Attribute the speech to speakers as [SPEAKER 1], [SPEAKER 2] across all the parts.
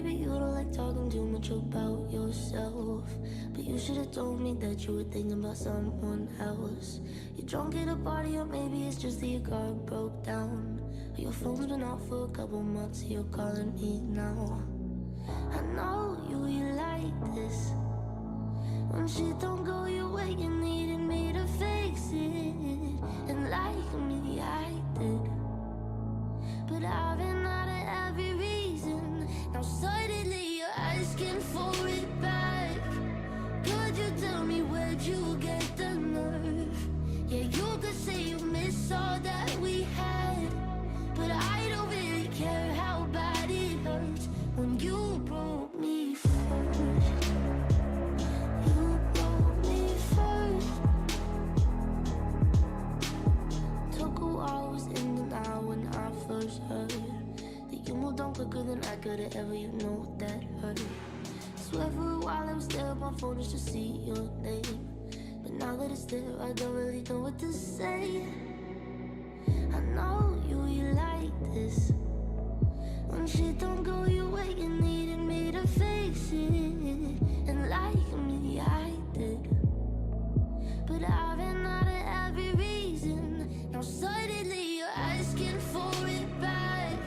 [SPEAKER 1] maybe you don't like talking too much about yourself, but you should have told me that you were thinking about someone else. You're drunk at a party, or maybe it's just that your car broke down. Your phone's been off for a couple months, you're calling me now. I know you like this. When shit don't go your way, you needed me to fix it. And like me, I did. But I've been out of every reason. Now suddenly you're asking for it back. Could you tell me where'd you get the nerve? Yeah, you could say you miss all that we had, but I don't really care how bad it hurts when you broke me first. You broke me first. Took a while, was in and out when I first heard that you moved on quicker than I could've ever, you know that hurt. Swear for a while I was there on my phone just to see your name, but now that it's there, I don't really know what to say. I know you like this. When shit don't go your way, you needed me to fix it. And like me, I did. But I've been out of every reason. Now suddenly you're asking for it back.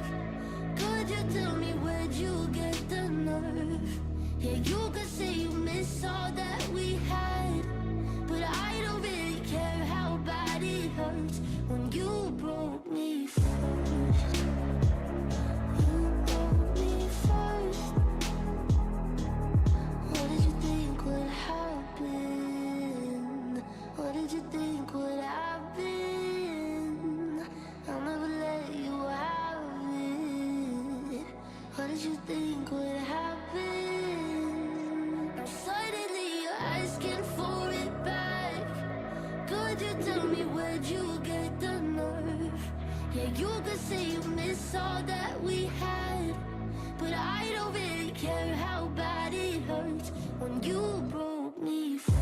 [SPEAKER 1] Could you tell me where'd you get the nerve? Yeah, you could say you miss all that we had, but I don't really care how bad it hurts when you broke me first. You broke me first. What did you think would happen? What did you think would happen? I'll never let you have it. What did you think would happen? Now suddenly you're asking for it back. Could you tell me where'd you get the nerve? Yeah, you could say you miss all that we had, but I don't really care how bad it hurts when you broke me first.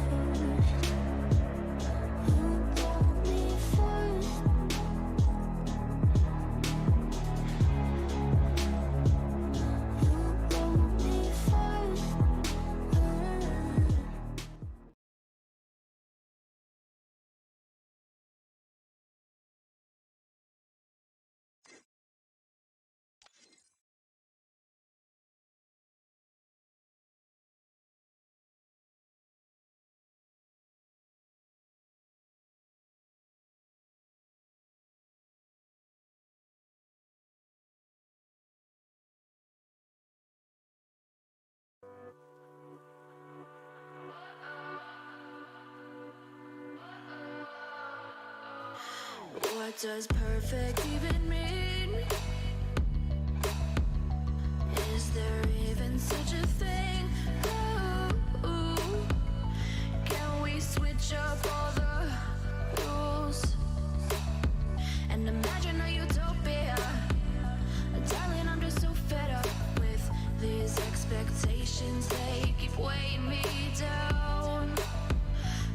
[SPEAKER 1] You broke me first. You broke me first.
[SPEAKER 2] What does perfect even mean? Is there even such a thing? Ooh, can we switch up all the rules and imagine a utopia? Darling, I'm just so fed up with these expectations. They keep weighing me down.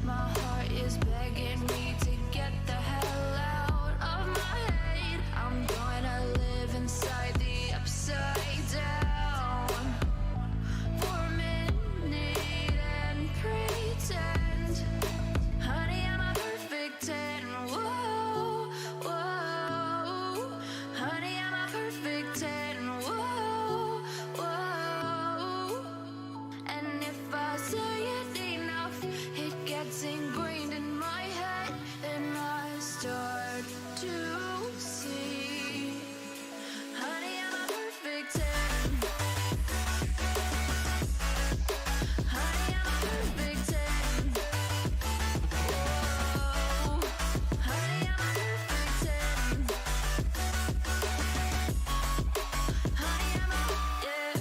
[SPEAKER 2] My heart is begging me to get the hell out of my head. I'm gonna live inside the upside down for a minute and pretend, honey, I'm a perfect 10. Whoa, whoa, honey, I'm a perfect 10. Whoa, whoa, and if I say it enough, it gets ingrained in my head, and I start to see, honey, I'm a perfect 10. Honey, I'm a perfect 10. Whoa, honey, I'm a perfect 10. Honey, I'm a, yeah.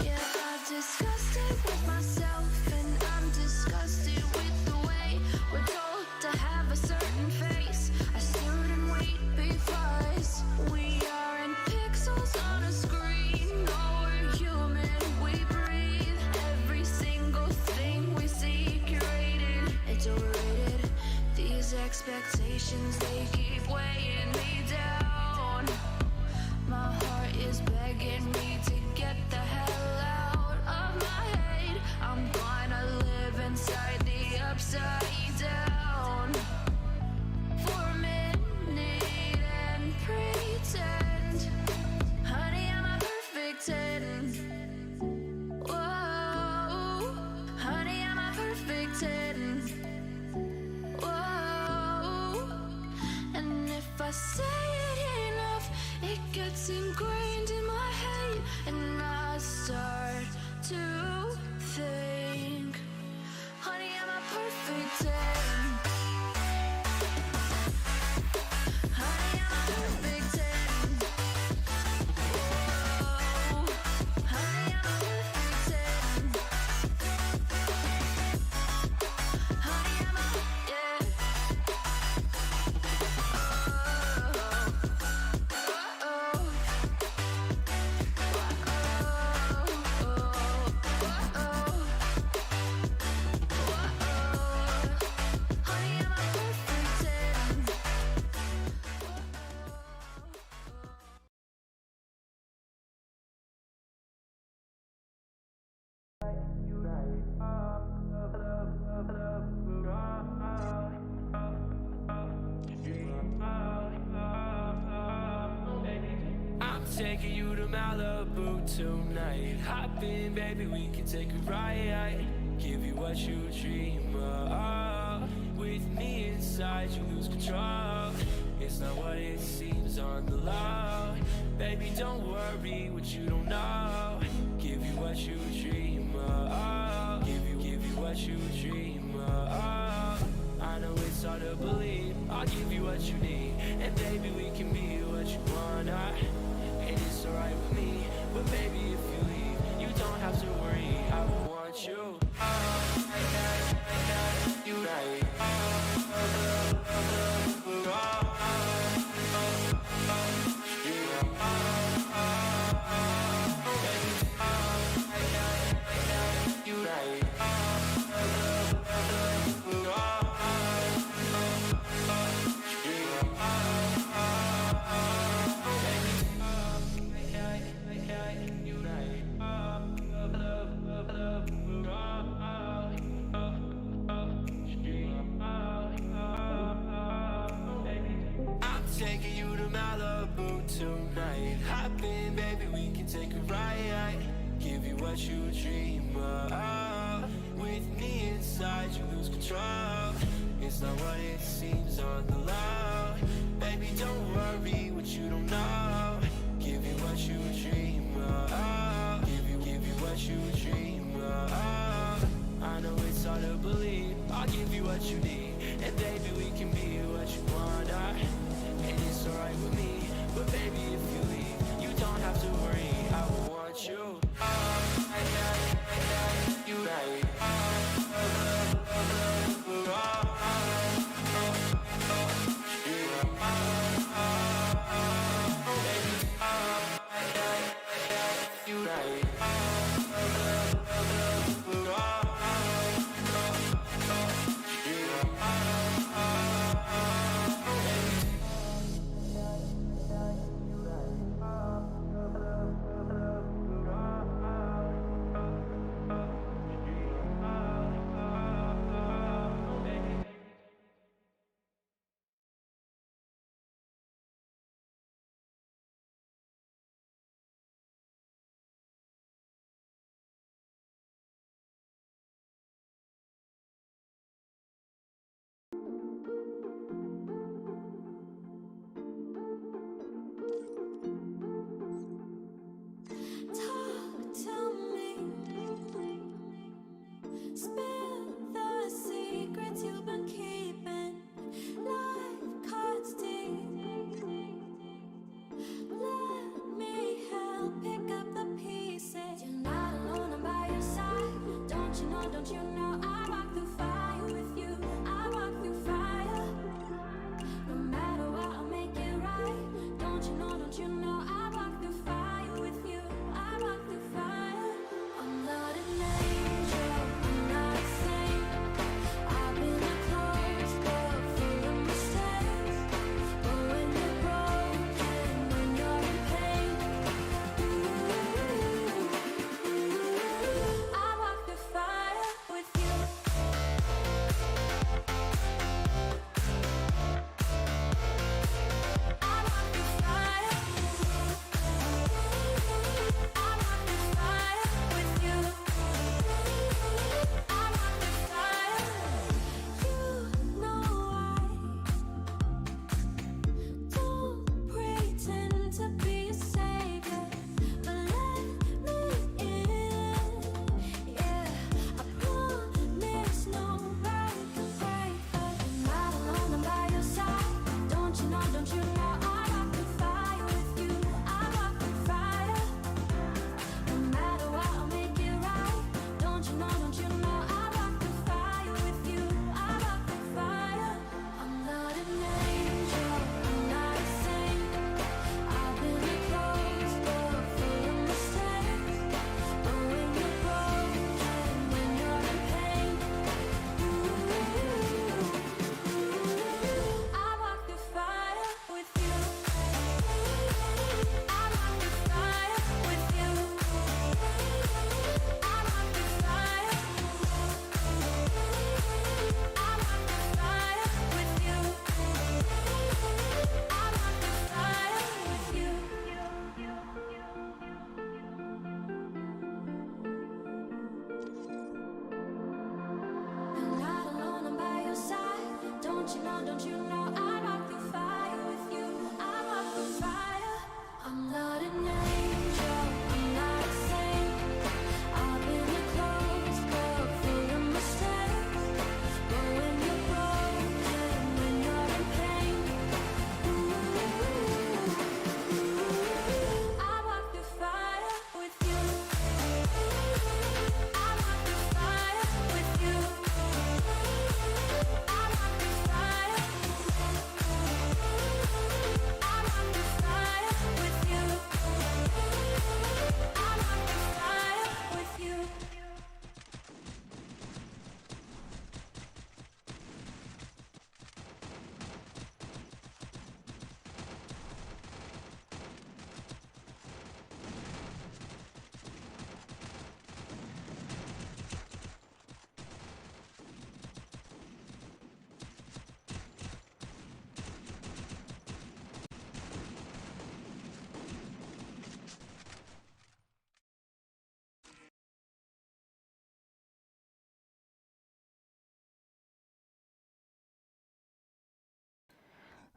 [SPEAKER 2] Yeah, I've discussed it with myself, and I'm disgusted with the way we're told to have a certain face. I stood and wait because we aren't pixels on a screen. No, we're human, we breathe. Every single thing we see curated, it's overrated. These expectations, they keep weighing me down.
[SPEAKER 3] taking you to Malibu tonight. Hop in, baby, we can take a ride. Give you what you dream of. With me inside, you lose control. It's not what it seems on the low. Baby, don't worry what you don't know. Give you what you dream of. Give you what you dream of. I know it's hard to believe. I'll give you what you need, and baby, we can be what you wanna. And it's alright with me, but baby, if you leave, you don't have to worry. I want you. You right. You right. Taking you to Malibu tonight. Hop in, baby, we can take a ride. Give you what you dream of. With me inside, you lose control. It's not what it seems on the low. Baby, don't worry what you don't know. Give you what you dream of. Give you what you dream of. I know it's hard to believe. I'll give you what you need, and baby, we can be what you wanna. And it's alright with me, but baby, if you leave, you don't have to worry. I want you. You right. You right.
[SPEAKER 2] Talk to me. Spill the secrets you've been keeping. Life cuts deep. Let me help pick up the pieces. You're not alone, I'm by your side. Don't you know, I walk through fire with you. I walk through fire. No matter what, I'll make it right. Don't you know, I walk through fire with you. I walk through fire. I'm not an angel, I'm not a saint. I've been a closed book full of mistakes. But when you're broken, when you're in pain, I walk through fire with you. don't you know I walk through fire with you. I walk through fire. I'm not an angel, I'm not a saint. I've been a closed book full of mistakes. But when you're broken, when you're in pain, I walk through fire with you. I walk through fire with you. I walk through fire. I walk through fire with you. I walk through fire with you.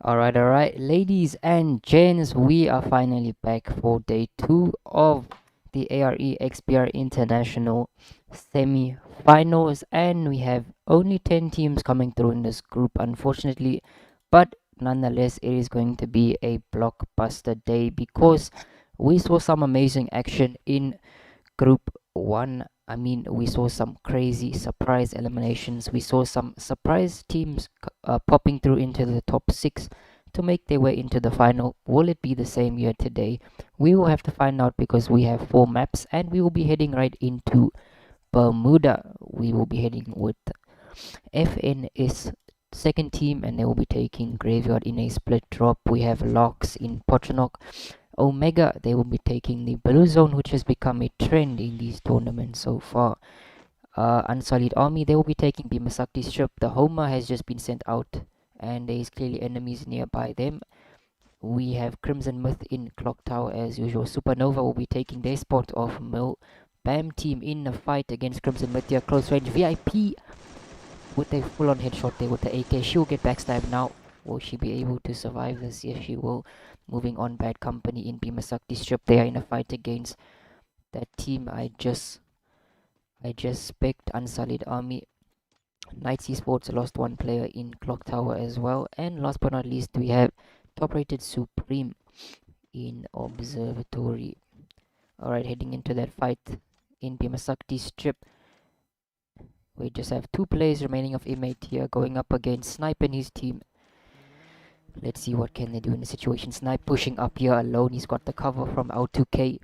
[SPEAKER 4] Alright, ladies and gents, we are finally back for day 2 of the ARE XPR International semi-finals, and we have only 10 teams coming through in this group, unfortunately, but nonetheless, it is going to be a blockbuster day because we saw some amazing action in Group 1. I mean, we saw some crazy surprise eliminations. We saw some surprise teams popping through into the top 6 to make their way into the final. Will it be the same year today? We will have to find out because we have 4 maps and we will be heading right into Bermuda. We will be heading with FNS second team and they will be taking Graveyard in a split drop. We have Locks in Pochinok. Omega, they will be taking the Blue Zone, which has become a trend in these tournaments so far. Unsullied Army, they will be taking Bimasakti's ship. The Homer has just been sent out, and there is clearly enemies nearby them. We have Crimson Myth in Clock Tower as usual. Supernova will be taking their spot off Mill. Bam team in a fight against Crimson Myth here. Close range VIP with a full-on headshot there with the AK. She will get backstabbed now. Will she be able to survive this? Yes, she will. Moving on, Bad Company in Bimasakti strip. They are in a fight against that team I just spec'd. Unsullied Army. Riseesports lost 1 player in Clock Tower as well. And last but not least, we have top-rated Supreme in Observatory. Alright, heading into that fight in Bimasakti strip. We just have 2 players remaining of Imate here going up against Snipe and his team. Let's see what can they do in the situation. Snipe pushing up here alone. He's got the cover from L2K.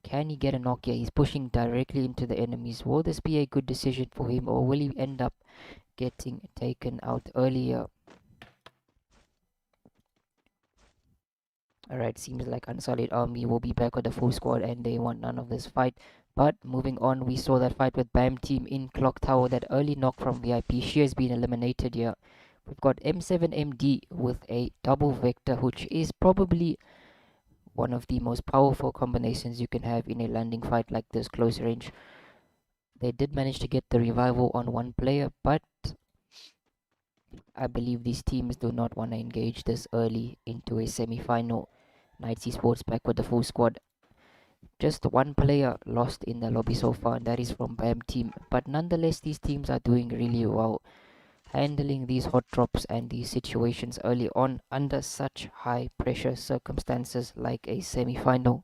[SPEAKER 4] Can he get a knock here? He's pushing directly into the enemies. Will this be a good decision for him or will he end up getting taken out earlier? Alright, seems like Unsullied Army will be back with the full squad and they want none of this fight. But moving on, we saw that fight with BAM team in Clock Tower. That early knock from VIP. She has been eliminated here. We've got M7MD with a double vector, which is probably one of the most powerful combinations you can have in a landing fight like this, close range. They did manage to get the revival on 1 player, but I believe these teams do not want to engage this early into a semi-final. Riseesports back with the full squad. Just 1 player lost in the lobby so far, and that is from BAM team. But nonetheless, these teams are doing really well, handling these hot drops and these situations early on under such high pressure circumstances like a semi-final.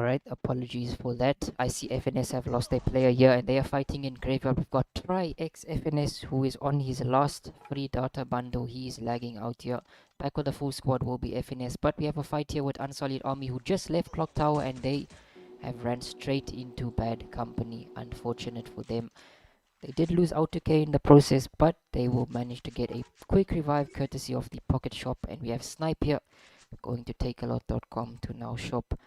[SPEAKER 4] Alright, apologies for that. I see FNS have lost a player here and they are fighting in Graveyard. We've got Try X FNS who is on his last free data bundle. He is lagging out here. Back with the full squad will be FNS, but we have a fight here with Unsullied Army who just left Clock Tower and they have ran straight into Bad Company. Unfortunate for them. They did lose out to K in the process, but they will manage to get a quick revive courtesy of the Pocket Shop. And we have Snipe here going to takealot.com to now shop.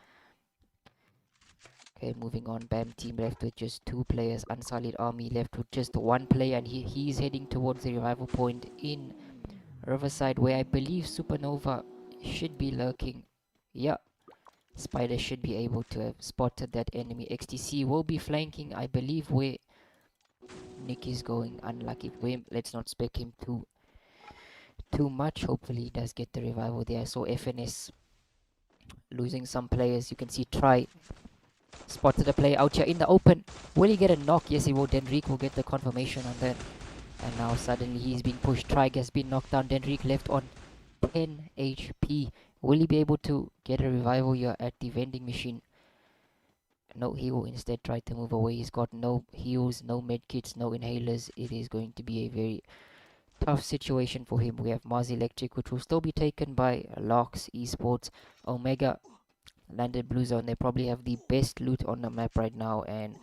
[SPEAKER 4] Okay, moving on. BAM team left with just 2 players. Unsullied Army left with just 1 player, and he is heading towards the revival point in Riverside, where I believe Supernova should be lurking. Yeah, Spider should be able to have spotted that enemy. XTC will be flanking, I believe, where Nick is going. Unlucky for him. Let's not spec him too much. Hopefully he does get the revival there. So FNS losing some players. You can see Try spotted a player out here in the open. Will he get a knock? Yes, he will. Denrique will get the confirmation on that. And now suddenly he's being pushed. Trig has been knocked down. Denrique left on 10 HP. Will he be able to get a revival here at the vending machine? No, he will instead try to move away. He's got no heals, no medkits, no inhalers. It is going to be a very tough situation for him. We have Mars Electric, which will still be taken by Locks Esports. Omega landed Blue Zone. They probably have the best loot on the map right now, and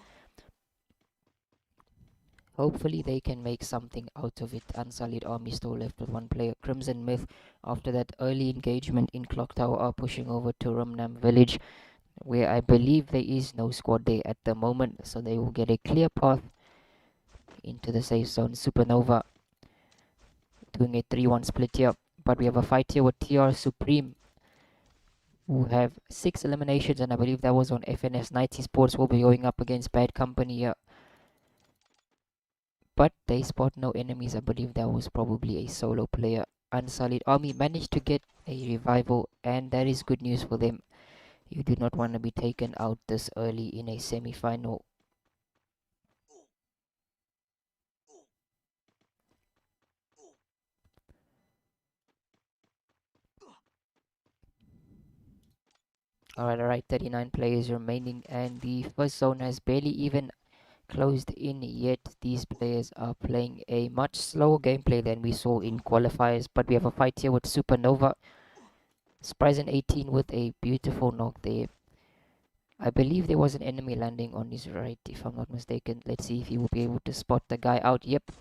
[SPEAKER 4] hopefully they can make something out of it. Unsullied Army still left with one player. Crimson Myth, after that early engagement in Clock Tower, are pushing over to Rumnam Village, where I believe there is no squad there at the moment, so they will get a clear path into the safe zone. Supernova doing a 3-1 split here, but we have a fight here with TR Supreme, who have 6 eliminations, and I believe that was on FNS. Riseesports will be going up against Bad Company here, but they spot no enemies. I believe that was probably a solo player. Unsullied Army managed to get a revival, and that is good news for them. You do not want to be taken out this early in a semi-final. Alright, 39 players remaining, and the first zone has barely even closed in yet. These players are playing a much slower gameplay than we saw in qualifiers, but we have a fight here with Supernova. Spryzen 18 with a beautiful knock there. I believe there was an enemy landing on his right, if I'm not mistaken. Let's see if he will be able to spot the guy out. Yep,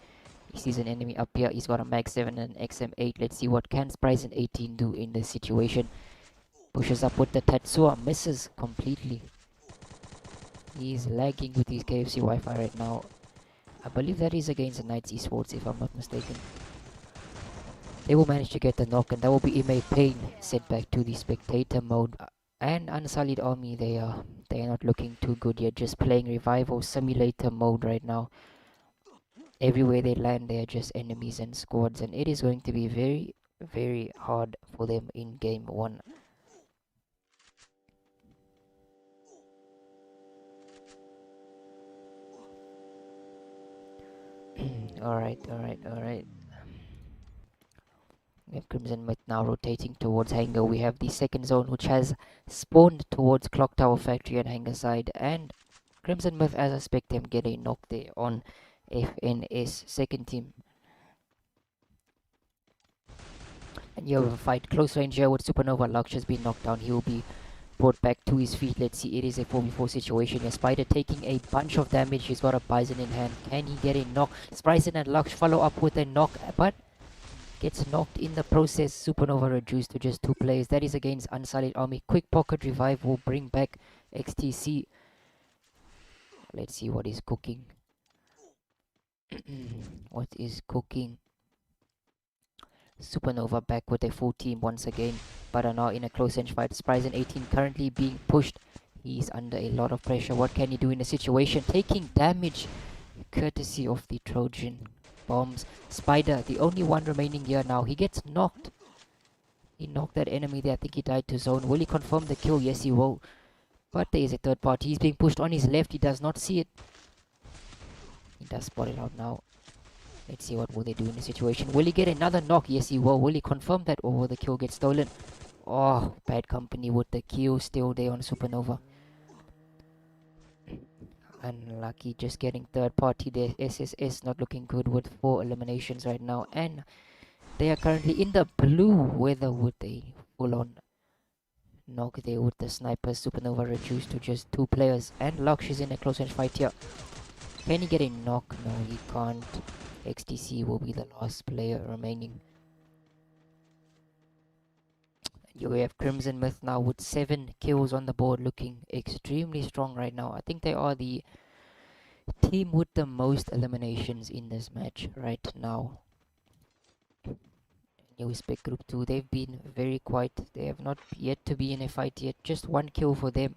[SPEAKER 4] he sees an enemy up here. He's got a Mag 7 and an XM8. Let's see what can Spryzen 18 do in this situation. Pushes up with the Tetsuo, misses completely. He's lagging with his KFC Wi-Fi right now. I believe that is against the Knights Esports, if I'm not mistaken. They will manage to get the knock, and that will be Ime Payne sent back to the spectator mode. And Unsullied Army, they are not looking too good yet. Just playing Revival Simulator mode right now. Everywhere they land, they are just enemies and squads, and it is going to be very, very hard for them in game 1. Alright. We have Crimson Myth now rotating towards Hangar. We have the second zone, which has spawned towards Clock Tower Factory and Hangar side, and Crimson Myth, as I expect them, get a knock there on FNS second team. And you have a fight close range here with Supernova. Lux has been knocked down. He will be brought back to his feet. Let's see, it is a 4v4 situation here. Spider taking a bunch of damage. He's got a Bison in hand. Can he get a knock? Spryzen and Lux follow up with a knock, but gets knocked in the process. Supernova reduced to just 2 players. That is against Unsullied Army. Quick pocket revive will bring back XTC. Let's see what is cooking. What is cooking? Supernova back with a full team once again, but are now in a close range fight. Spryzen 18 currently being pushed. He's under a lot of pressure. What can he do in the situation? Taking damage courtesy of the Trojan bombs. Spider, the only one remaining here now. He gets knocked. He knocked that enemy there. I think he died to zone. Will he confirm the kill? Yes, he will. But there is a third party. He's being pushed on his left. He does not see it. He does spot it out now. Let's see what will they do in the situation. Will he get another knock? Yes, he will. Will he confirm that, or will the kill get stolen? Oh, Bad Company with the kill still there on Supernova. Unlucky, just getting third party there. SSS not looking good with 4 eliminations right now, and they are currently in the blue weather with a full-on knock there with the snipers. Supernova reduced to just 2 players, and Lux is in a close range fight here. Can he get a knock? No, he can't. XTC will be the last player remaining. You have Crimson Myth now with 7 kills on the board, looking extremely strong right now. I think they are the team with the most eliminations in this match right now. Yeah, we spec group 2. They've been very quiet. They have not yet to be in a fight yet. Just one kill for them.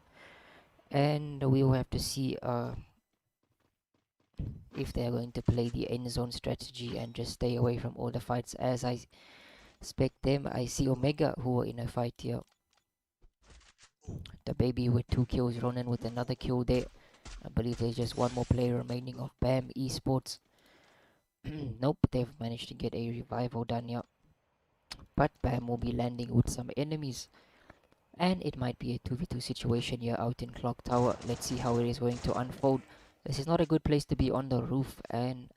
[SPEAKER 4] And we will have to see if they're going to play the end zone strategy and just stay away from all the fights. As I spec them, I see Omega who are in a fight here. The baby with 2 kills, Ronan with another kill there. I believe there's just one more player remaining of BAM Esports. Nope, they've managed to get a revival done here. But BAM will be landing with some enemies. And it might be a 2v2 situation here out in Clock Tower. Let's see how it is going to unfold. This is not a good place to be on the roof, and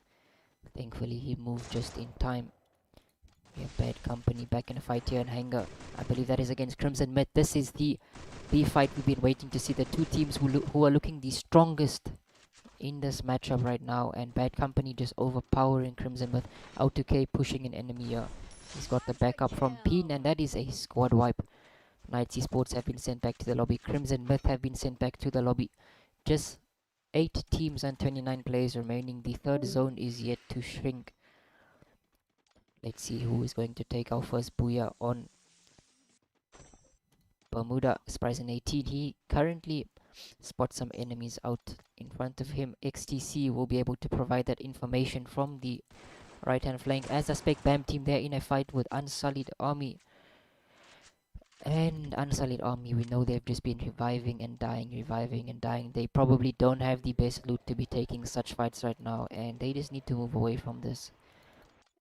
[SPEAKER 4] thankfully he moved just in time. We have Bad Company back in a fight here in Hangar. I believe that is against Crimson Myth. This is the fight we've been waiting to see. The two teams who are looking the strongest in this matchup right now, and Bad Company just overpowering Crimson Myth. Out to K pushing an enemy here. He's got the backup from Peen, and that is a squad wipe. riseesports have been sent back to the lobby. Crimson Myth have been sent back to the lobby. Just 8 teams and 29 players remaining. The third zone is yet to shrink. Let's see who is going to take our first booyah on Bermuda. Spryzen 18. He currently spots some enemies out in front of him. XTC will be able to provide that information from the right hand flank. As a spec BAM team, they're in a fight with Unsullied Army. And Unsullied Army, we know they've just been reviving and dying. They probably don't have the best loot to be taking such fights right now, and they just need to move away from this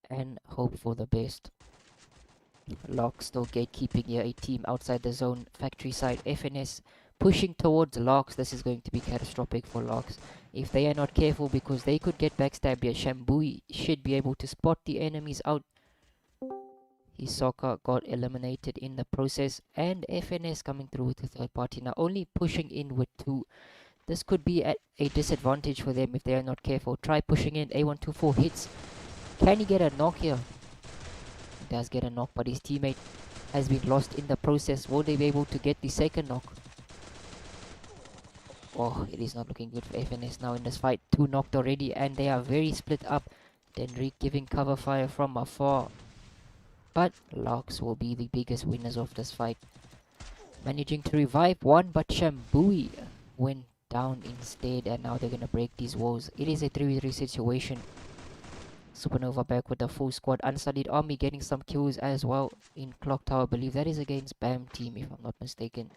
[SPEAKER 4] and hope for the best. Lock still gatekeeping here, a team outside the zone. Factory side, FNS pushing towards Locks. This is going to be catastrophic for Locks if they are not careful, because they could get backstabbed here. Shambui should be able to spot the enemies out. His soccer got eliminated in the process, and FNS coming through with the third party now, only pushing in with 2. This could be at a disadvantage for them if they are not careful. Try pushing in. A124 hits. Can he get a knock here? He does get a knock, but his teammate has been lost in the process. Will they be able to get the second knock? Oh, it is not looking good for FNS now in this fight. 2 knocked already, and they are very split up. Denrique giving cover fire from afar. But Locks will be the biggest winners of this fight. Managing to revive one, but Shambui went down instead, and now they're going to break these walls. It is a 3v3 situation. Supernova back with the full squad. Unsullied Army getting some kills as well in Clock Tower. I believe that is against BAM team, if I'm not mistaken.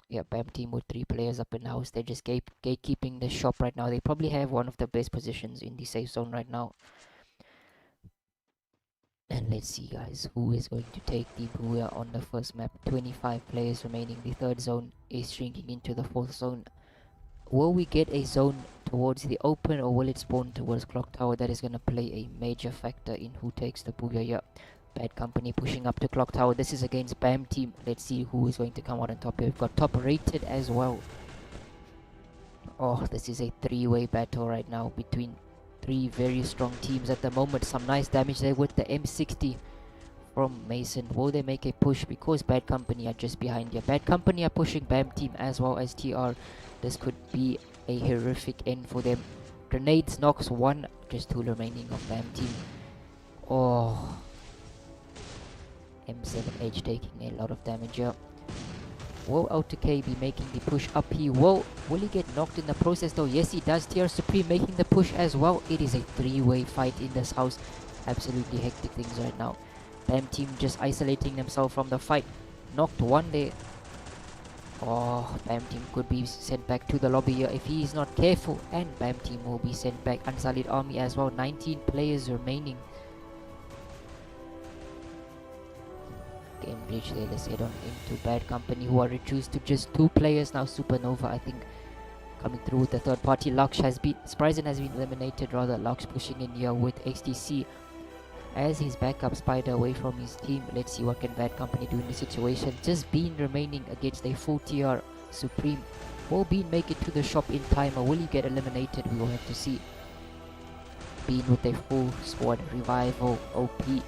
[SPEAKER 4] Yeah, BAM team with 3 players up in the house. They're just gatekeeping the shop right now. They probably have one of the best positions in the safe zone right now. And let's see, guys, who is going to take the booyah on the first map. 25 players remaining. The third zone is shrinking into the fourth zone. Will we get a zone towards the open, or will it spawn towards Clock Tower? That is going to play a major factor in who takes the booyah here. Bad Company pushing up to Clock Tower. This is against BAM team. Let's see who is going to come out on top here. We've got top rated as well. Oh, this is a 3-way battle right now between 3 very strong teams at the moment. Some nice damage there with the M60 from Mason. Will they make a push? Because Bad Company are just behind here. Bad Company are pushing BAM team as well as TR. This could be a horrific end for them. Grenades knocks 1. Just 2 remaining of BAM team. Oh, M7H taking a lot of damage here. Will Out2K be making the push up? Will he get knocked in the process though? Yes, he does. TR Supreme making the push as well. It is a 3-way fight in this house. Absolutely hectic things right now. BAM team just isolating themselves from the fight. Knocked 1 there. Oh, BAM team could be sent back to the lobby here if he is not careful. And BAM team will be sent back. Unsullied Army as well. 19 players remaining. Game bridge there. Let's head on into Bad Company, who are reduced to just 2 players now. Supernova, I think, coming through with the third party. Laksh has been, Spryzen has been eliminated rather. Laksh pushing in here with XTC as his backup Spider away from his team. Let's see what can Bad Company do in this situation. Just Bean remaining against a full TR Supreme. Will Bean make it to the shop in time, or will he get eliminated? We will have to see. Bean with a full squad. Revival, OP. And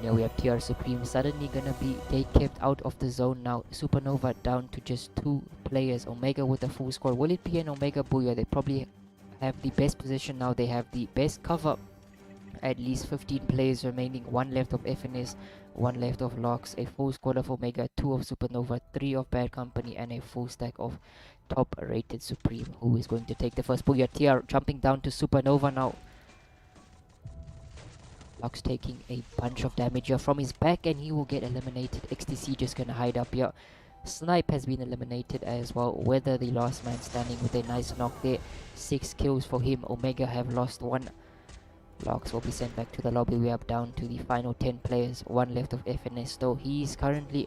[SPEAKER 4] here we have TR Supreme suddenly gonna be kept out of the zone now. Supernova down to just 2 players. Omega with a full squad. Will it be an Omega booyah? They probably have the best position now. They have the best cover At least 15 players remaining, 1 left of FNS, 1 left of Locks, a full squad of Omega, 2 of Supernova, 3 of Bad Company, and a full stack of top rated Supreme. Who is going to take the first booyah? TR jumping down to Supernova now. Locks taking a bunch of damage here from his back, and he will get eliminated. XTC just gonna hide up here. Snipe has been eliminated as well. Weather the last man standing with a nice knock there. 6 kills for him. Omega have lost 1. Locks will be sent back to the lobby. We are down to the final 10 players. 1 left of FNS though. He is currently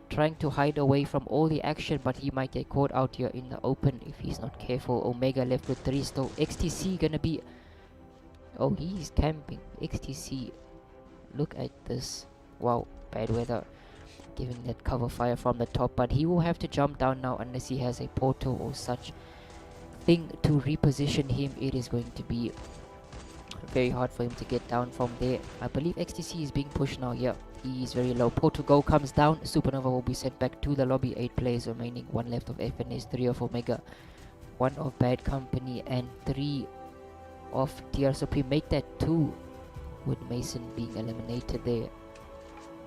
[SPEAKER 4] trying to hide away from all the action, but he might get caught out here in the open if he's not careful. Omega left with 3 still. XTC gonna be... Oh, he's camping. XTC. Look at this. Wow, bad weather. Giving that cover fire from the top, but he will have to jump down now unless he has a portal or such thing to reposition him. It is going to be very hard for him to get down from there. I believe XTC is being pushed now. Yeah, he is very low. Portal Go comes down. Supernova will be sent back to the lobby. 8 players remaining. 1 left of FNS, 3 of Omega, 1 of Bad Company, and 3 of TR Supreme. Make that 2 with Mason being eliminated there.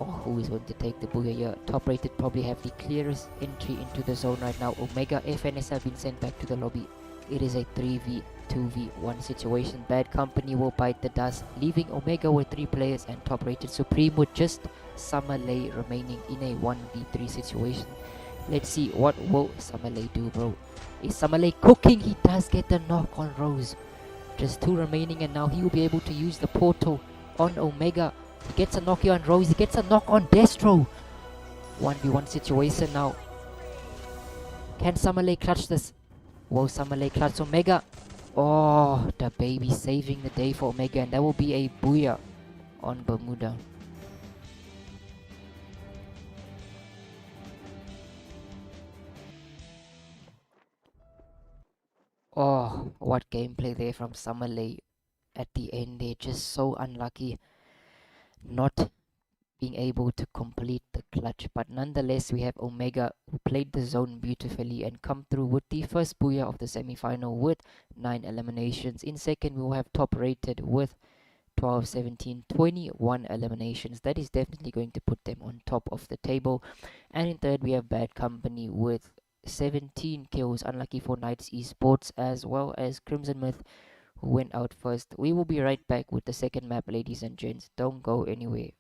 [SPEAKER 4] Oh, who is going to take the booyah here? Top rated probably have the clearest entry into the zone right now. Omega FNS have been sent back to the lobby. It is a 3v2v1 situation. Bad Company will bite the dust, leaving Omega with 3 players and top rated Supreme with just Summerlay remaining in a 1v3 situation. Let's see, what will Summerlay do, bro? Is Summerlay cooking? He does get the knock on Rose. Just 2 remaining, and now he will be able to use the portal on Omega. He gets a knock here on Rose. He gets a knock on Destro. 1v1 situation now. Can Summerlay clutch this? Will Summerlay clutch Omega? Oh, the baby saving the day for Omega, and that will be a booyah on Bermuda. Oh, what gameplay there from Summerlay at the end. They're just so unlucky not being able to complete the clutch, but nonetheless we have Omega who played the zone beautifully and come through with the first booyah of the semi-final with 9 eliminations. In second we will have top rated with 12, 17, 21 eliminations. That is definitely going to put them on top of the table. And in third we have Bad Company with 17 kills, unlucky for Knights Esports as well as Crimson Myth who went out first. We will be right back with the second map, ladies and gents. Don't go anywhere.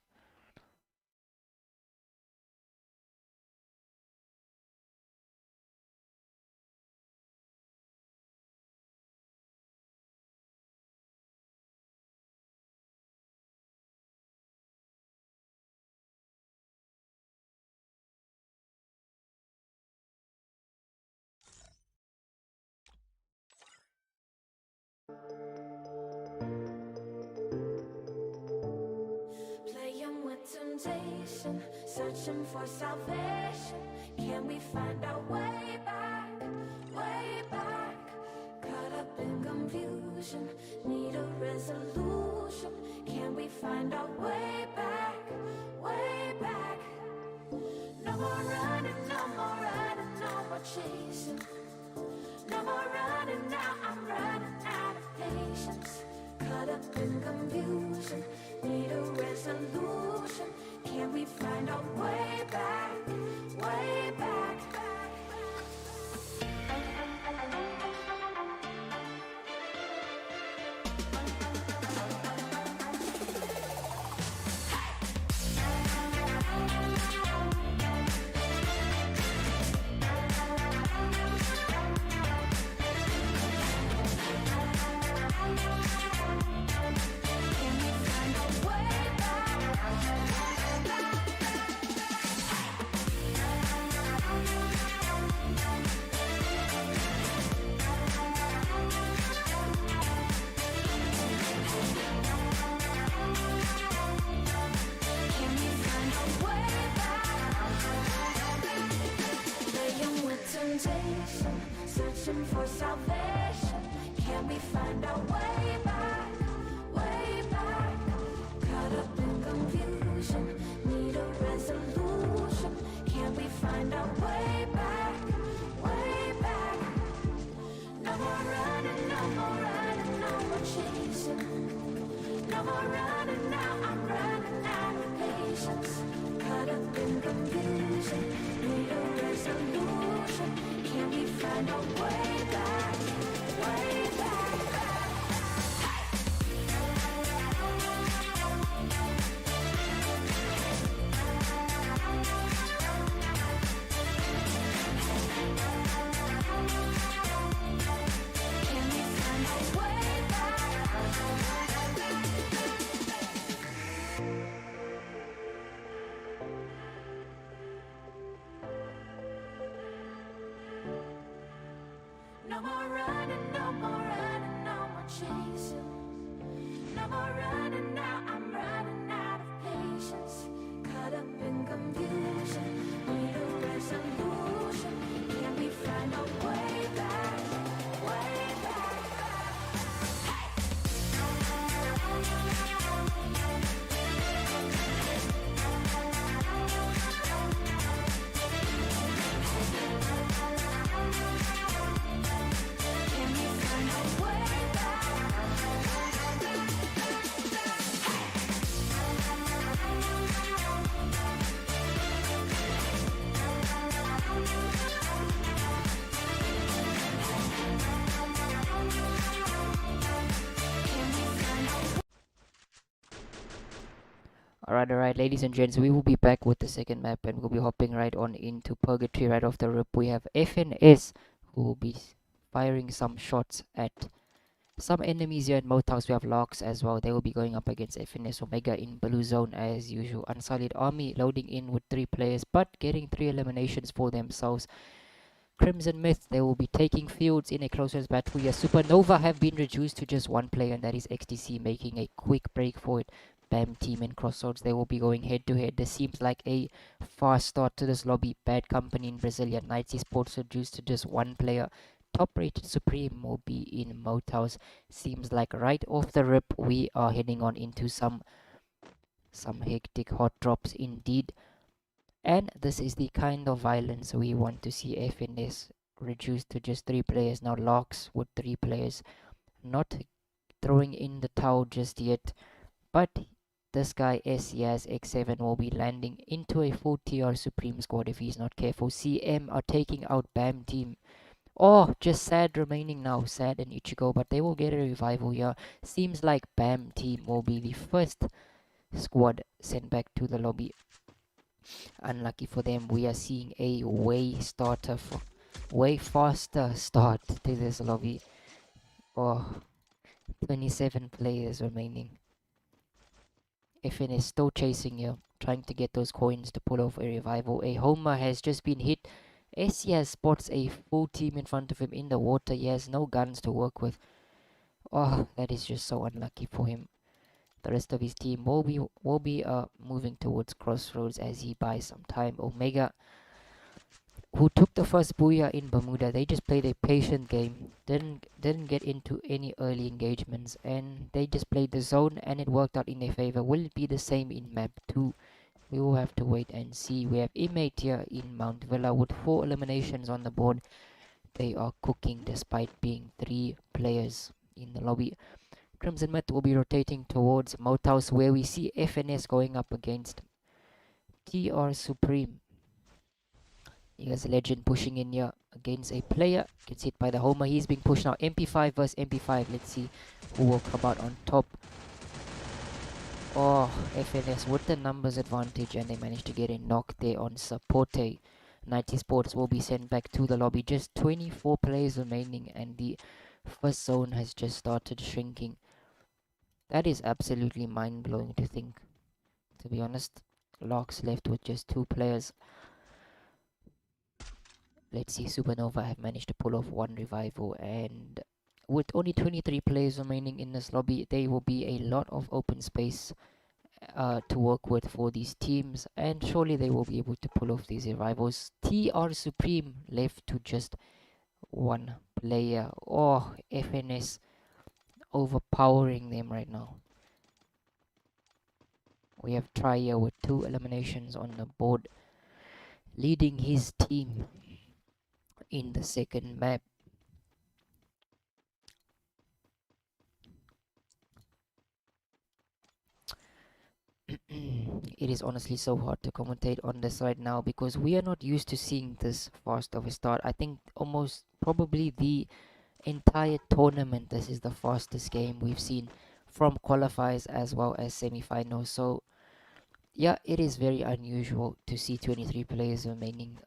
[SPEAKER 1] Playing with temptation, searching for salvation. Can we find our way back, way back? Caught up in confusion, need a resolution. Can we find our way back, way back? No more running, no more running, no more chasing. No more running now, I'm running out of patience. Caught up in confusion, need a resolution. Can we find our way back, way back? Searching for salvation. Can we find our way back, way back? Caught up in confusion, need a resolution. Can we find our way back, way back? No more running, no more running, no more chasing. No more more running now, I'm running out of patience. Caught up in confusion, need a resolution. Can we find a way back, way back? Can we find a way back? No more running, no more running, no more chasing. No more running now, I'm running out of patience. Caught up in confusion, need a resolution. Can we find a way back, way back? Can we find a way back?
[SPEAKER 4] Alright, ladies and gents, we will be back with the second map and we'll be hopping right on into Purgatory right off the rip. We have FNS who will be firing some shots at some enemies here in Motows. We have Locks as well. They will be going up against FNS Omega in Blue Zone as usual. Unsullied Army loading in with 3 players but getting 3 eliminations for themselves. Crimson Myth, they will be taking fields in a closest battle here. Supernova have been reduced to just 1 player, and that is XTC, making a quick break for it. BAM team and Crossroads, they will be going head to head. This seems like a fast start to this lobby. Bad Company in Brazilian riseesports reduced to just 1 player. Top rated Supreme will be in Motows. Seems like right off the rip we are heading on into some hectic hot drops indeed. And this is the kind of violence we want to see. FNS reduced to just 3 players. Now Locks with 3 players. Not throwing in the towel just yet. But this guy SES X7 will be landing into a full TR Supreme squad if he's not careful. CM are taking out BAM team. Oh, just Sad remaining now. Sad and Ichigo. But they will get a revival here. Seems like BAM team will be the first squad sent back to the lobby. Unlucky for them, we are seeing a way faster start to this lobby. Oh, 27 players remaining. FN is still chasing you, trying to get those coins to pull off a revival. A Homer has just been hit. SES spots a full team in front of him in the water. He has no guns to work with. Oh, that is just so unlucky for him. The rest of his team will be moving towards Crossroads as he buys some time. Omega, who took the first booyah in Bermuda, they just played a patient game. Didn't get into any early engagements, and they just played the zone, and it worked out in their favor. Will it be the same in map 2? We will have to wait and see. We have Imate here in Mount Villa with 4 eliminations on the board. They are cooking despite being 3 players in the lobby. Crimson Myth will be rotating towards Motows, where we see FNS going up against TR Supreme. Here's a legend pushing in here against a player. Gets hit by the Homer. He's being pushed now. MP5 versus MP5. Let's see who will come out on top. Oh, FNS with the numbers advantage, and they managed to get a knock there on Sapote. riseesports will be sent back to the lobby. Just 24 players remaining, and the first zone has just started shrinking. That is absolutely mind-blowing to think, to be honest. Locks left with just 2 players. Let's see, Supernova have managed to pull off 1 revival, and with only 23 players remaining in this lobby, there will be a lot of open space to work with for these teams, and surely they will be able to pull off these revivals. TR Supreme left to just 1 player. Oh, FNS overpowering them right now. We have Trier with 2 eliminations on the board, leading his team in the second map. It is honestly so hard to commentate on this right now because we are not used to seeing this fast of a start. I think almost probably the entire tournament, this is the fastest game we've seen from qualifiers as well as semi-finals. So yeah, it is very unusual to see 23 players remaining.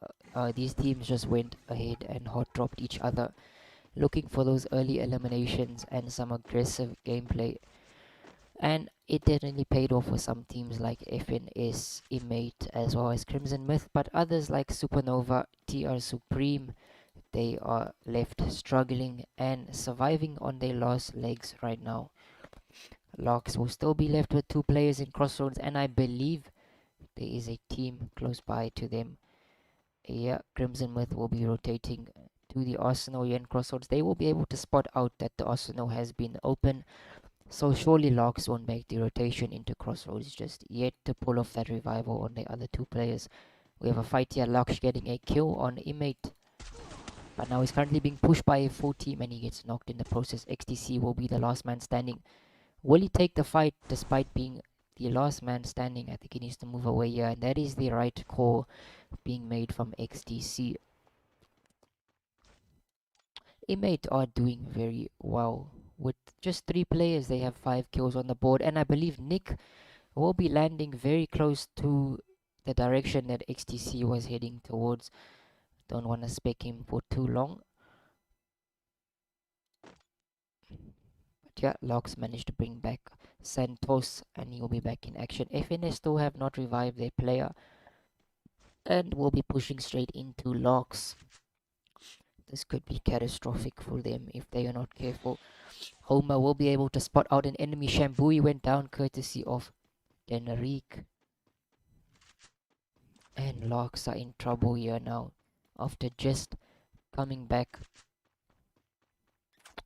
[SPEAKER 4] These teams just went ahead and hot dropped each other, looking for those early eliminations and some aggressive gameplay. And it definitely paid off for some teams like FNS, Imate, as well as Crimson Myth, but others like Supernova, TR Supreme, they are left struggling and surviving on their last legs right now. Locks will still be left with two players in Crossroads, and I believe there is a team close by to them. Yeah, Crimson Myth will be rotating to the Arsenal here in Crossroads. They will be able to spot out that the Arsenal has been open, so surely Locks won't make the rotation into Crossroads just yet to pull off that revival on the other two players. We have a fight here, Locks getting a kill on Imate, but now he's currently being pushed by a full team and he gets knocked in the process. XTC will be the last man standing. Will he take the fight despite being the last man standing? I think he needs to move away here, and that is the right call being made from XTC. Imate are doing very well. With just 3 players, they have 5 kills on the board, and I believe Nick will be landing very close to the direction that XTC was heading towards. Don't want to spec him for too long. But yeah, Locks managed to bring back Santos and he will be back in action. FNS still have not revived their player and will be pushing straight into Locks. This could be catastrophic for them if they are not careful. Homer will be able to spot out an enemy. Shambui went down courtesy of Generique. And Locks are in trouble here now after just coming back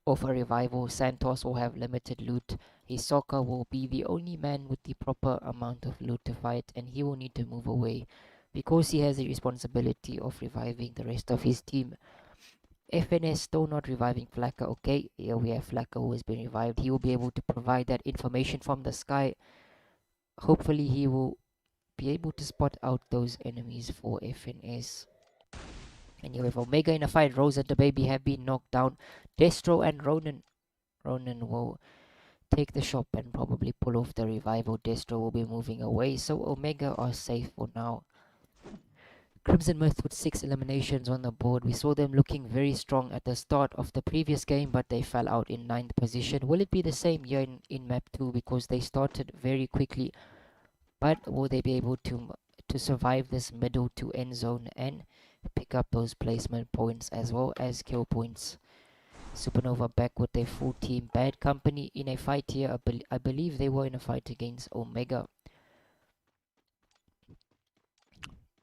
[SPEAKER 4] of a revival. Santos will have limited loot. Hisoka will be the only man with the proper amount of loot to fight, and he will need to move away because he has the responsibility of reviving the rest of his team. FNS still not reviving Flacca. Okay, here we have Flacca who has been revived. He will be able to provide that information from the sky. Hopefully he will be able to spot out those enemies for FNS. And you have Omega in a fight. Rose and the baby have been knocked down. Destro and Ronan. Ronan will take the shop and probably pull off the revival. Destro will be moving away, so Omega are safe for now. Crimson Myth with 6 eliminations on the board. We saw them looking very strong at the start of the previous game, but they fell out in 9th position. Will it be the same here in map 2 because they started very quickly, but will they be able to survive this middle to end zone and pick up those placement points as well as kill points? Supernova back with their full team. Bad Company in a fight here. I believe they were in a fight against Omega.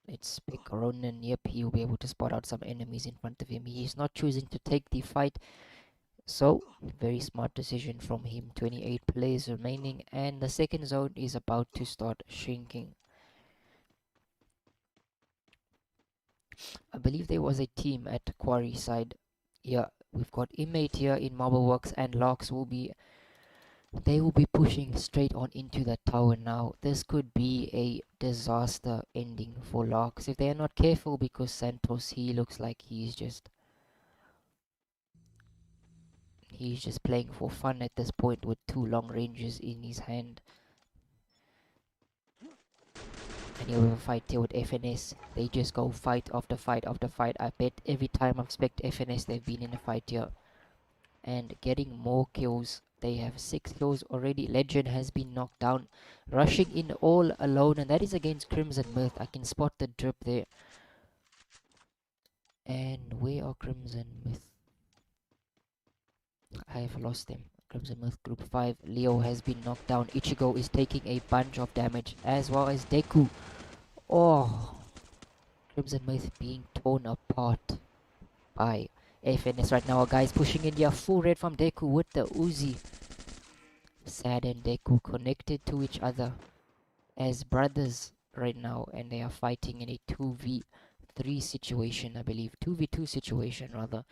[SPEAKER 4] Let's pick Ronan. Yep, he will be able to spot out some enemies in front of him. He's not choosing to take the fight. So, very smart decision from him. 28 players remaining and the second zone is about to start shrinking. I believe there was a team at Quarry side. Yeah, we've got Imate here in Marbleworks and Locks will be... They will be pushing straight on into the tower now. This could be a disaster ending for Locks if they are not careful because Santos, he looks like he's just playing for fun at this point with 2 long ranges in his hand. And here we have a fight here with FNS. They just go fight after fight after fight. I bet every time I've spec'd FNS they've been in a fight here. And getting more kills. They have 6 kills already. Legend has been knocked down. Rushing in all alone, and that is against Crimson Myth. I can spot the drip there. And where are Crimson Myth? I have lost them. Crimson Myth Group 5. Leo has been knocked down. Ichigo is taking a bunch of damage, as well as Deku. Oh, Crimson Myth being torn apart by FNS right now. Guys pushing in here. Full red from Deku with the Uzi. Sad and Deku connected to each other as brothers right now, and they are fighting in a 2v3 situation, I believe. 2v2 situation rather.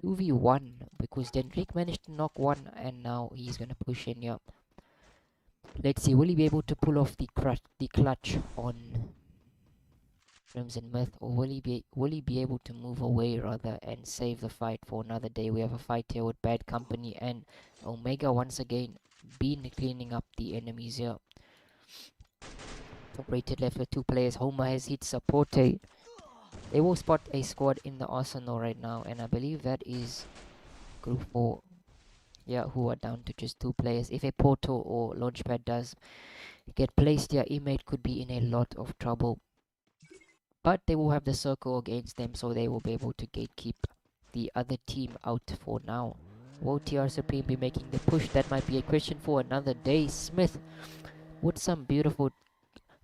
[SPEAKER 4] 2v1 because Dendrick managed to knock one and now he's gonna push in here. Let's see, will he be able to pull off the clutch on Crimson Myth, or will he be able to move away rather and save the fight for another day? We have a fight here with Bad Company and Omega once again. Been cleaning up the enemies here. Top rated left with 2 players. Homer has hit Supporte. They will spot a squad in the arsenal right now, and I believe that is group 4. Yeah, who are down to just 2 players. If a portal or launchpad does get placed here, Imate could be in a lot of trouble. But they will have the circle against them, so they will be able to gatekeep the other team out for now. Will TR Supreme be making the push? That might be a question for another day. Smith with some beautiful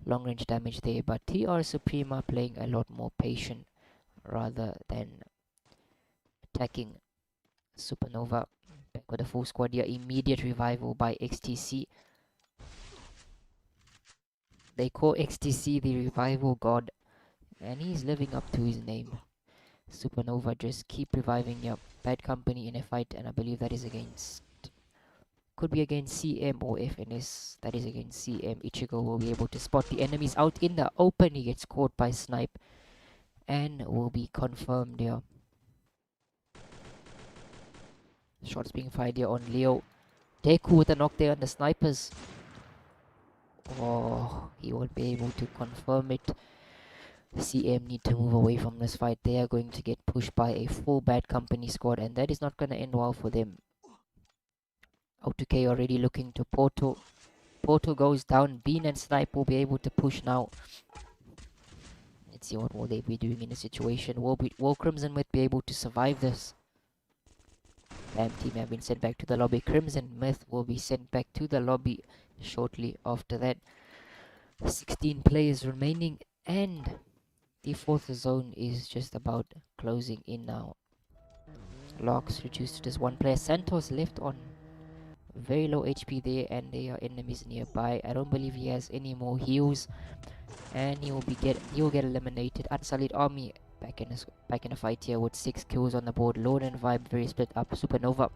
[SPEAKER 4] long range damage there, but TR Supreme are playing a lot more patient rather than attacking. Supernova back with a full squad here. Immediate revival by XTC. They call XTC the revival god, and he's living up to his name. Supernova just keep reviving your Bad Company in a fight, and I believe that is against, could be against CM or FNS. That is against CM. Ichigo will be able to spot the enemies out in the open. He gets caught by Snipe and will be confirmed here. Shots being fired here on Leo. Deku with a knock there on the snipers. Oh, he won't be able to confirm it. CM need to move away from this fight. They are going to get pushed by a full Bad Company squad, and that is not going to end well for them. O2K already looking to Porto. Porto goes down. Bean and Snipe will be able to push now. Let's see what will they be doing in the situation. Will Crimson Myth be able to survive this? BAM team have been sent back to the lobby. Crimson Myth will be sent back to the lobby shortly after that. 16 players remaining, and the 4th zone is just about closing in now. Locks reduced to just 1 player. Santos left on very low HP there, and there are enemies nearby. I don't believe he has any more heals, and he will get eliminated. Unsullied Army back in a fight here with 6 kills on the board. Lord and Vibe very split up. Supernova,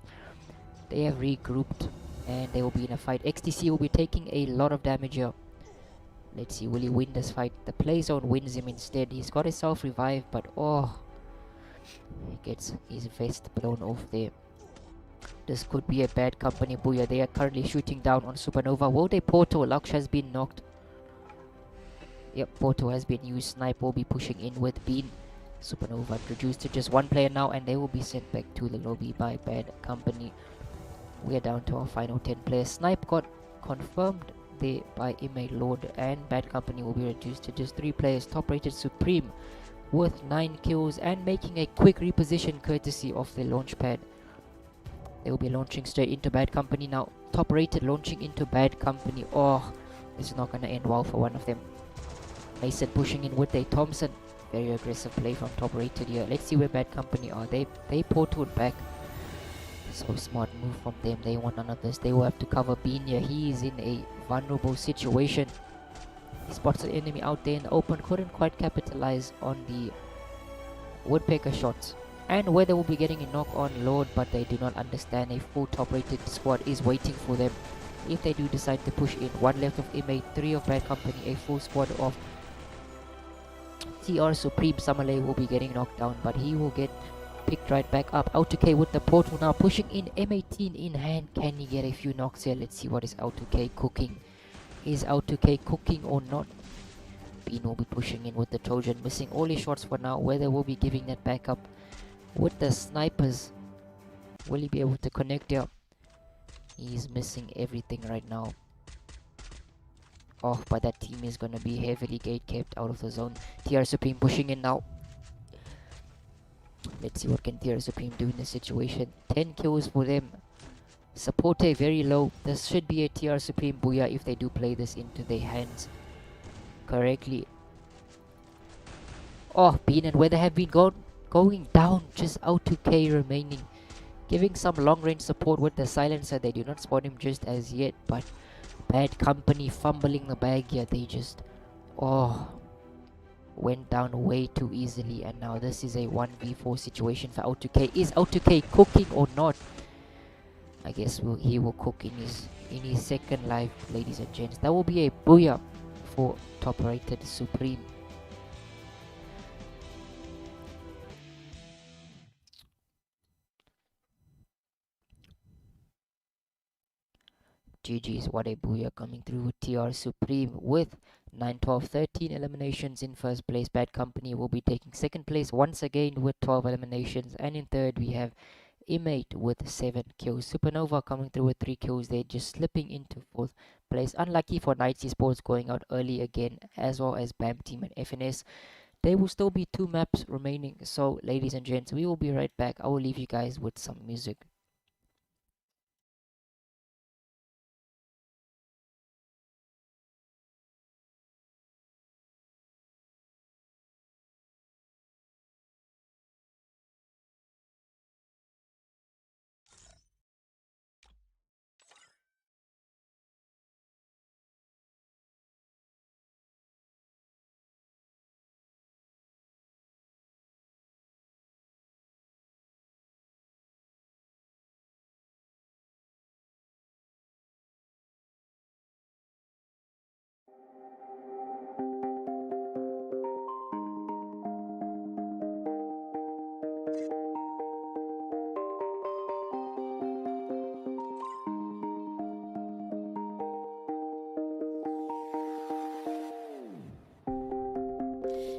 [SPEAKER 4] they have regrouped and they will be in a fight. XTC will be taking a lot of damage here. Let's see, will he win this fight? The play zone wins him instead. He's got his self revive, but oh, he gets his vest blown off there. This could be a Bad Company booyah. They are currently shooting down on Supernova. Will they Porto? Lux has been knocked. Yep, Porto has been used. Snipe will be pushing in with Bean. Supernova reduced to just 1 player now, and they will be sent back to the lobby by Bad Company. We are down to our final 10 players. Snipe got confirmed there by Imate Lord, and Bad Company will be reduced to just 3 players. Top rated Supreme with 9 kills and making a quick reposition courtesy of the launch pad. They will be launching straight into Bad Company now. Top rated launching into Bad Company. Oh, this is not going to end well for one of them. Mason pushing in with a Thompson. Very aggressive play from top rated here. Let's see where Bad Company are. They portaled back. So smart move from them. They want none of this. They will have to cover Bean here. He is in a vulnerable situation. He spots an enemy out there in the open. Couldn't quite capitalize on the woodpecker shots. And Weather will be getting a knock on Lord, but they do not understand. A full top rated squad is waiting for them if they do decide to push in. 1 left of Imate, 3 of Bad Company, a full squad of TR Supreme. Samalay will be getting knocked down, but he will get picked right back up. Out2K with the portal now, pushing in. M18 in hand. Can he get a few knocks here? Let's see what is Out2K cooking. Is Out2K cooking or not? Bean will be pushing in with the Trojan, missing all his shots for now. Weather will be giving that back up with the snipers. Will he be able to connect here? He's missing everything right now. Oh, but that team is going to be heavily gate kept out of the zone. TR Supreme pushing in now. Let's see what can TR Supreme do in this situation. 10 kills for them. Supporte very low. This should be a TR Supreme booyah if they do play this into their hands correctly. Oh, Bean and Weather have been going down. Just Out2K remaining. Giving some long range support with the silencer. They do not spot him just as yet, but Bad Company fumbling the bag here. They just went down way too easily, and now this is a 1v4 situation for Out2K. Is Out2K cooking or not? I guess he will cook in his second life, ladies and gents. That will be a booyah for top rated Supreme. GG's, what a booyah coming through with TR Supreme with 9, 12, 13 eliminations in first place. Bad Company will be taking second place once again with 12 eliminations. And in third, we have Imate with 7 kills. Supernova coming through with 3 kills. They're just slipping into fourth place. Unlucky for Night Sports going out early again, as well as BAM Team and FNS. There will still be 2 maps remaining. So, ladies and gents, we will be right back. I will leave you guys with some music.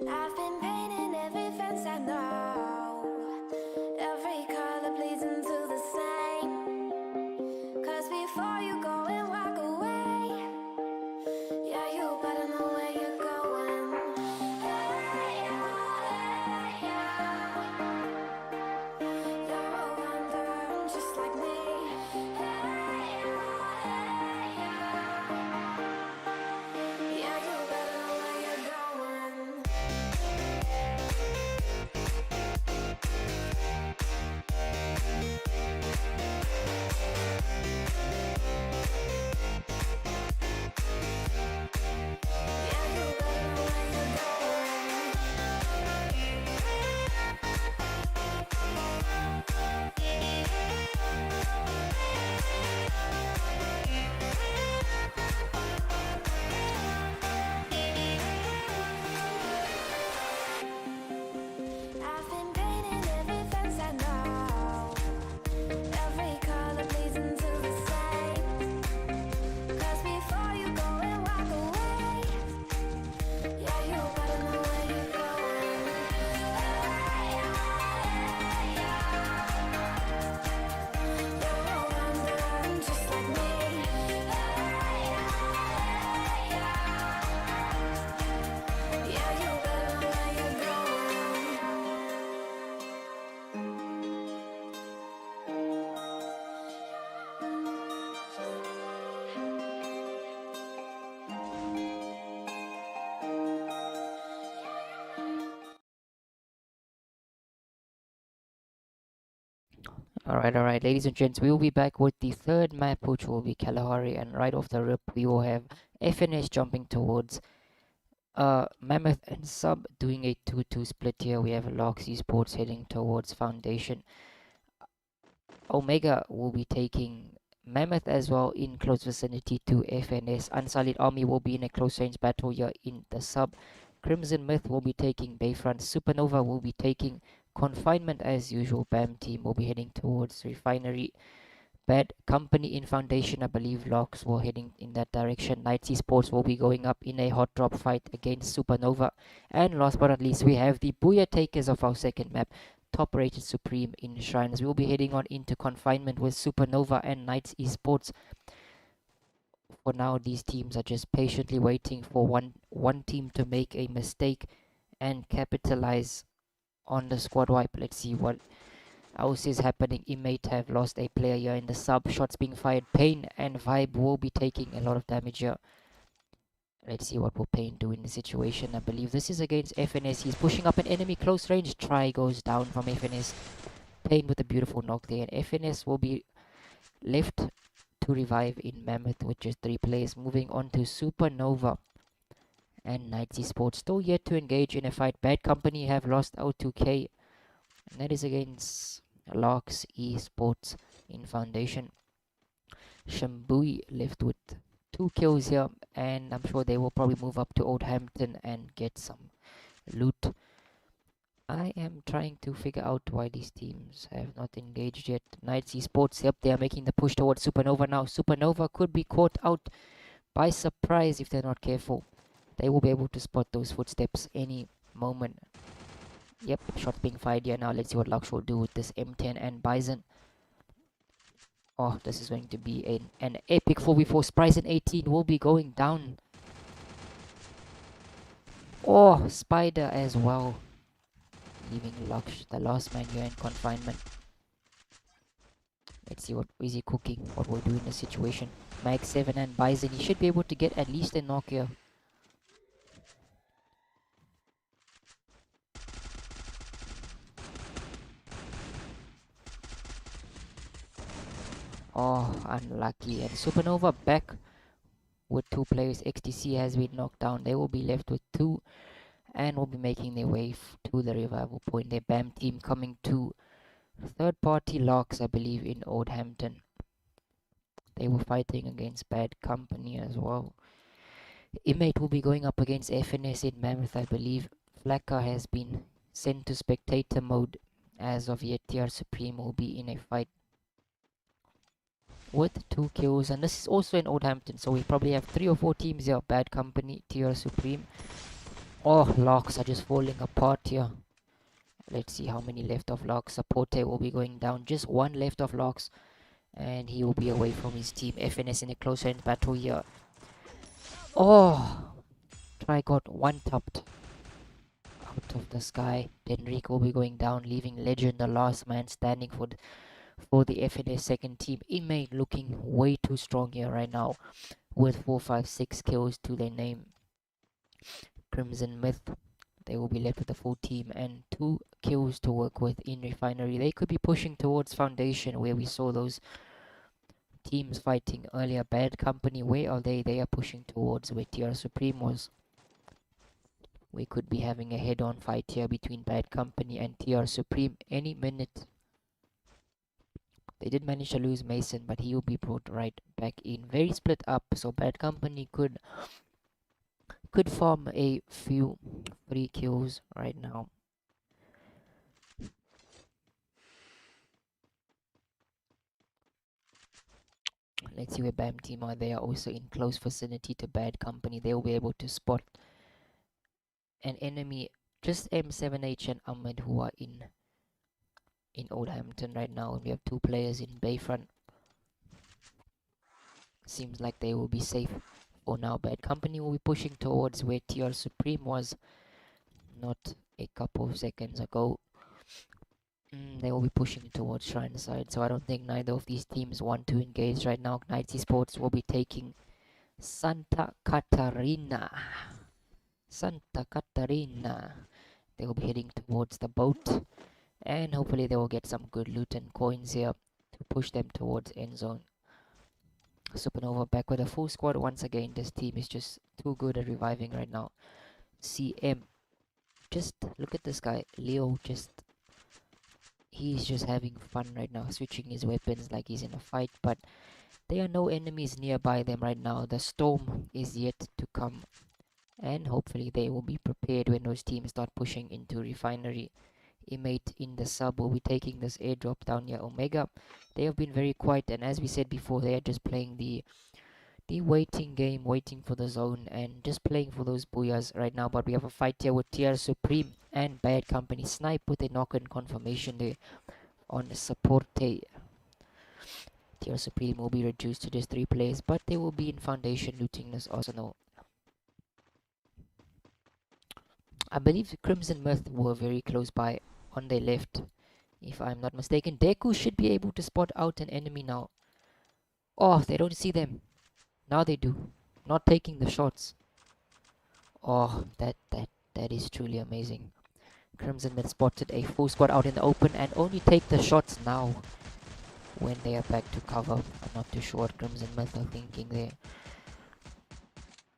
[SPEAKER 1] I've been painting every fence I know, every color pleasing to the same. 'Cause before you go and walk away, yeah, you better know where you're going. Hey, yeah, yeah. You're a wanderer just like me. Hey, yeah, yeah, you better know where you're going. Yeah, you better know where you're going. I've been painting every fence I know, every color pleasing to the same. 'Cause before you go and walk away, yeah, you better know where you're going. Hey, yeah. You're a wanderer just like me. Hey, yeah. Yeah, you better know where you're going.
[SPEAKER 4] Alright, ladies and gents, we will be back with the third map, which will be Kalahari, and right off the rip, we will have FNS jumping towards Mammoth and Sub doing a 2-2 split here. We have Lox Esports heading towards Foundation. Omega will be taking Mammoth as well in close vicinity to FNS. Unsullied Army will be in a close range battle here in the Sub. Crimson Myth will be taking Bayfront. Supernova will be taking Confinement as usual. BAM team will be heading towards Refinery. Bad Company in Foundation, I believe Locks will heading in that direction. Night Sports will be going up in a hot drop fight against Supernova. And last but not least, we have the Booyah takers of our second map, top rated Supreme in Shrines. We'll be heading on into Confinement with Supernova and Knights Esports. For now, these teams are just patiently waiting for one team to make a mistake and capitalize on the squad wipe. Let's see what else is happening. Imate have lost a player here in the Sub. Shots being fired. Pain and Vibe will be taking a lot of damage here. Let's see what will Pain do in the situation. I believe this is against FNS. He's pushing up an enemy close range. Try goes down from FNS. Pain with a beautiful knock there. And FNS will be left to revive in Mammoth with just 3 players. Moving on to Supernova and Night Sports. Still yet to engage in a fight. Bad Company have lost out to K. And that is against Lox Esports in Foundation. Shambui left with 2 kills here, and I'm sure they will probably move up to Oldhampton and get some loot. I am trying to figure out why these teams have not engaged yet. Knights Esports, yep, they are making the push towards Supernova now. Supernova could be caught out by surprise if they're not careful. They will be able to spot those footsteps any moment. Yep, shots being fired here now. Let's see what Lux will do with this M10 and Bison. Oh, this is going to be an epic 4v4. Spryzen 18 will be going down. Oh, Spider as well. Leaving Lux, the last man here in confinement. Let's see what is he cooking, what we'll do in the situation. Mag 7 and Bison, he should be able to get at least a knock here. Oh, unlucky. And Supernova back with 2 players. XTC has been knocked down. They will be left with 2 and will be making their way to the revival point. Their BAM team coming to third party locks, I believe, in Oldhampton. They were fighting against Bad Company as well. Imate will be going up against FNS in Mammoth, I believe. Flakka has been sent to spectator mode as of yet. TR Supreme will be in a fight with 2 kills, and this is also in Oldhampton, so we probably have 3 or 4 teams here. Bad Company, TR Supreme. Oh, locks are just falling apart here. Let's see how many left of locks. Sapote will be going down. Just 1 left of locks, and he will be away from his team. FNS in a close range battle here. Oh, try got 1 tapped out of the sky. Denrick will be going down, leaving Legend the last man standing for the FNS second team. Imate looking way too strong here right now with 4, 5, 6 kills to their name. Crimson Myth, they will be left with the full team and 2 kills to work with in Refinery. They could be pushing towards Foundation, where we saw those teams fighting earlier. Bad Company, where are they? They are pushing towards where TR Supreme was. We could be having a head-on fight here between Bad Company and TR Supreme any minute. They did manage to lose Mason, but he will be brought right back in. Very split up, so Bad Company could farm a few free kills right now. Let's see where BAM team are. They are also in close vicinity to Bad Company. They will be able to spot an enemy. Just M7H and Ahmed who are in Oldhampton right now, and we have 2 players in Bayfront. Seems like they will be safe for now. Bad Company will be pushing towards where TR Supreme was not a couple of seconds ago. They will be pushing towards Shrine side, so I don't think neither of these teams want to engage right now. Knights Esports will be taking Santa Catarina. They will be heading towards the boat, and hopefully they will get some good loot and coins here to push them towards end zone. Supernova back with a full squad once again. This team is just too good at reviving right now. CM, just look at this guy. Leo, he's just having fun right now, switching his weapons like he's in a fight, but there are no enemies nearby them right now. The storm is yet to come, and hopefully they will be prepared when those teams start pushing into Refinery. Imate in the sub will be taking this airdrop down here. Omega, they have been very quiet, and as we said before, they are just playing the waiting game, waiting for the zone, and just playing for those booyahs right now. But we have a fight here with TR Supreme and Bad Company. Snipe with a knock-in confirmation there on the Saporte. TR Supreme will be reduced to just 3 players, but they will be in Foundation looting this arsenal. I believe Crimson Myth were very close by on their left, if I'm not mistaken. Deku should be able to spot out an enemy now. Oh, they don't see them. Now they do. Not taking the shots. Oh, that is truly amazing. Crimson Myth spotted a full squad out in the open and only take the shots now when they are back to cover. I'm not too sure what Crimson Myth are thinking there.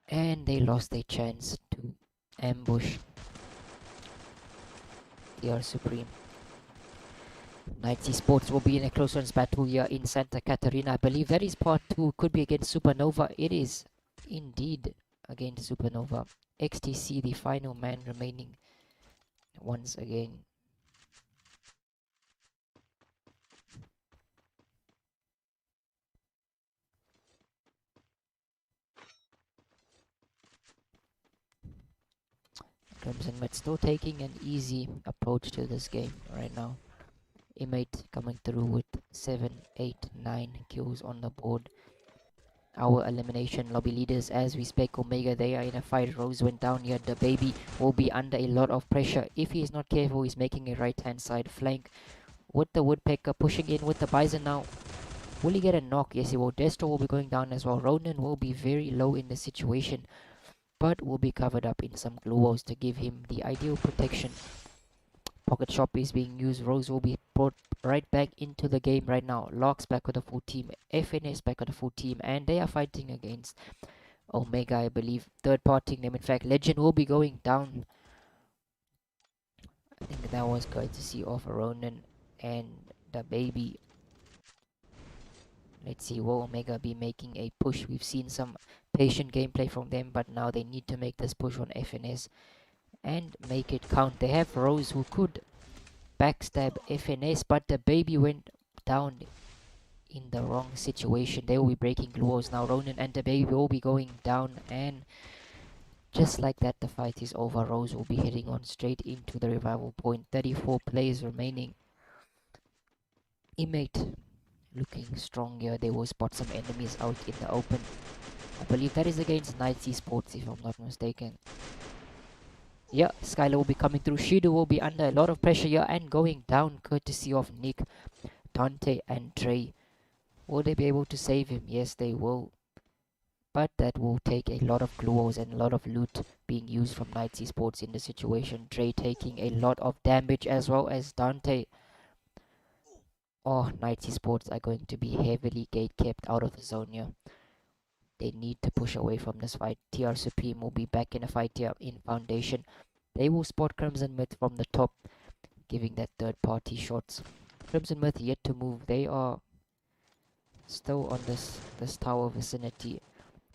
[SPEAKER 4] And they lost their chance to ambush TR Supreme. Night Sports will be in a close runs battle here in Santa Catarina. I believe that is part 2. Could be against Supernova. It is indeed against Supernova. XTC, the final man remaining once again. Crimson Mid still taking an easy approach to this game right now. Imate coming through with 7, 8, 9 kills on the board. Our elimination lobby leaders as we speak, Omega, they are in a fight. Rose went down here. The baby will be under a lot of pressure. If he is not careful, he's making a right hand side flank with the Woodpecker pushing in with the Bison now. Will he get a knock? Yes, he will. Destro will be going down as well. Ronan will be very low in the situation, but will be covered up in some glue walls to give him the ideal protection. Pocket shop is being used. Rose will be brought right back into the game right now. Locks back with the full team. FNS back with the full team. And they are fighting against Omega, I believe. Third party name. In fact, Legend will be going down. I think that was courtesy of Ronan and the baby. Let's see, will Omega be making a push? We've seen some patient gameplay from them, but now they need to make this push on FNS and make it count. They have Rose who could backstab FNS, but the baby went down in the wrong situation. They will be breaking glues now. Ronan and the baby will be going down, and just like that, the fight is over. Rose will be heading on straight into the revival point. 34 players remaining. Imate looking strong here. They will spot some enemies out in the open. I believe that is against Night Sports, if I'm not mistaken. Yeah, Skylar will be coming through. Shido will be under a lot of pressure here and going down courtesy of Nick, Dante and Trey. Will they be able to save him? Yes, they will. But that will take a lot of gluos and a lot of loot being used from Night Sports in the situation. Trey taking a lot of damage as well as Dante. Oh, Night Sports are going to be heavily gate kept out of the zone here. They need to push away from this fight. TR Supreme will be back in the fight here in Foundation. They will spot Crimson Myth from the top, giving that third party shots. Crimson Myth yet to move. They are still on this tower vicinity.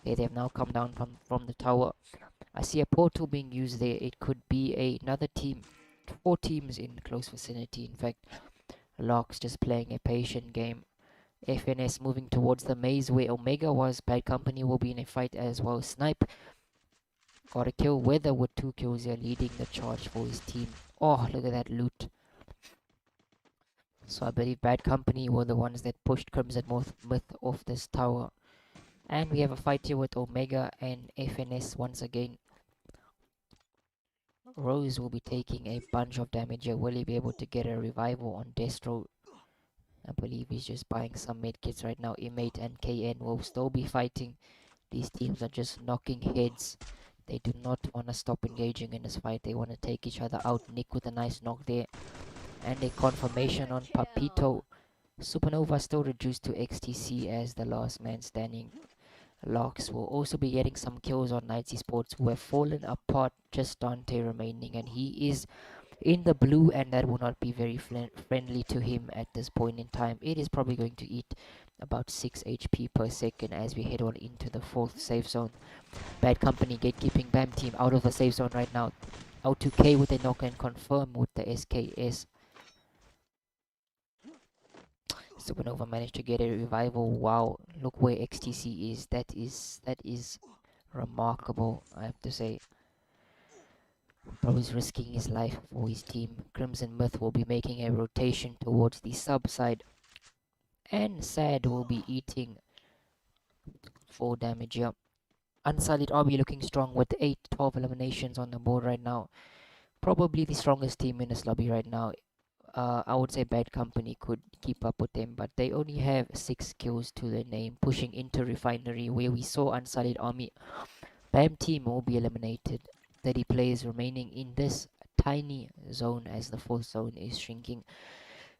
[SPEAKER 4] Okay, they have now come down from the tower. I see a portal being used there. It could be another team. 4 teams in close vicinity. In fact, Locks just playing a patient game. FNS moving towards the maze where Omega was. Bad Company will be in a fight as well. Snipe got a kill. Weather with 2 kills here, leading the charge for his team. Oh, look at that loot. So I believe Bad Company were the ones that pushed Crimson Myth off this tower. And we have a fight here with Omega and FNS once again. Rose will be taking a bunch of damage here. Will he be able to get a revival on Destro? I believe he's just buying some medkits right now. Imate and KN will still be fighting. These teams are just knocking heads. They do not want to stop engaging in this fight. They want to take each other out. Nick with a nice knock there. And a confirmation on Papito. Supernova still reduced to XTC as the last man standing. Locks will also be getting some kills on Night Sports, who have fallen apart. Just Dante remaining, and he is in the blue, and that will not be very friendly to him at this point in time. It is probably going to eat about 6 HP per second as we head on into the 4th safe zone. Bad Company gatekeeping BAM team out of the safe zone right now. Out to K with a knock and confirm with the SKS. Supernova managed to get a revival. Wow, look where XTC is. That is remarkable, I have to say. Bro is risking his life for his team. Crimson Myth will be making a rotation towards the sub side. And Sad will be eating 4 damage here. Unsullied Army looking strong with 12 eliminations on the board right now. Probably the strongest team in this lobby right now. I would say Bad Company could keep up with them, but they only have 6 kills to their name, pushing into Refinery where we saw Unsullied Army. BAM team will be eliminated. 30 players remaining in this tiny zone as the 4th zone is shrinking.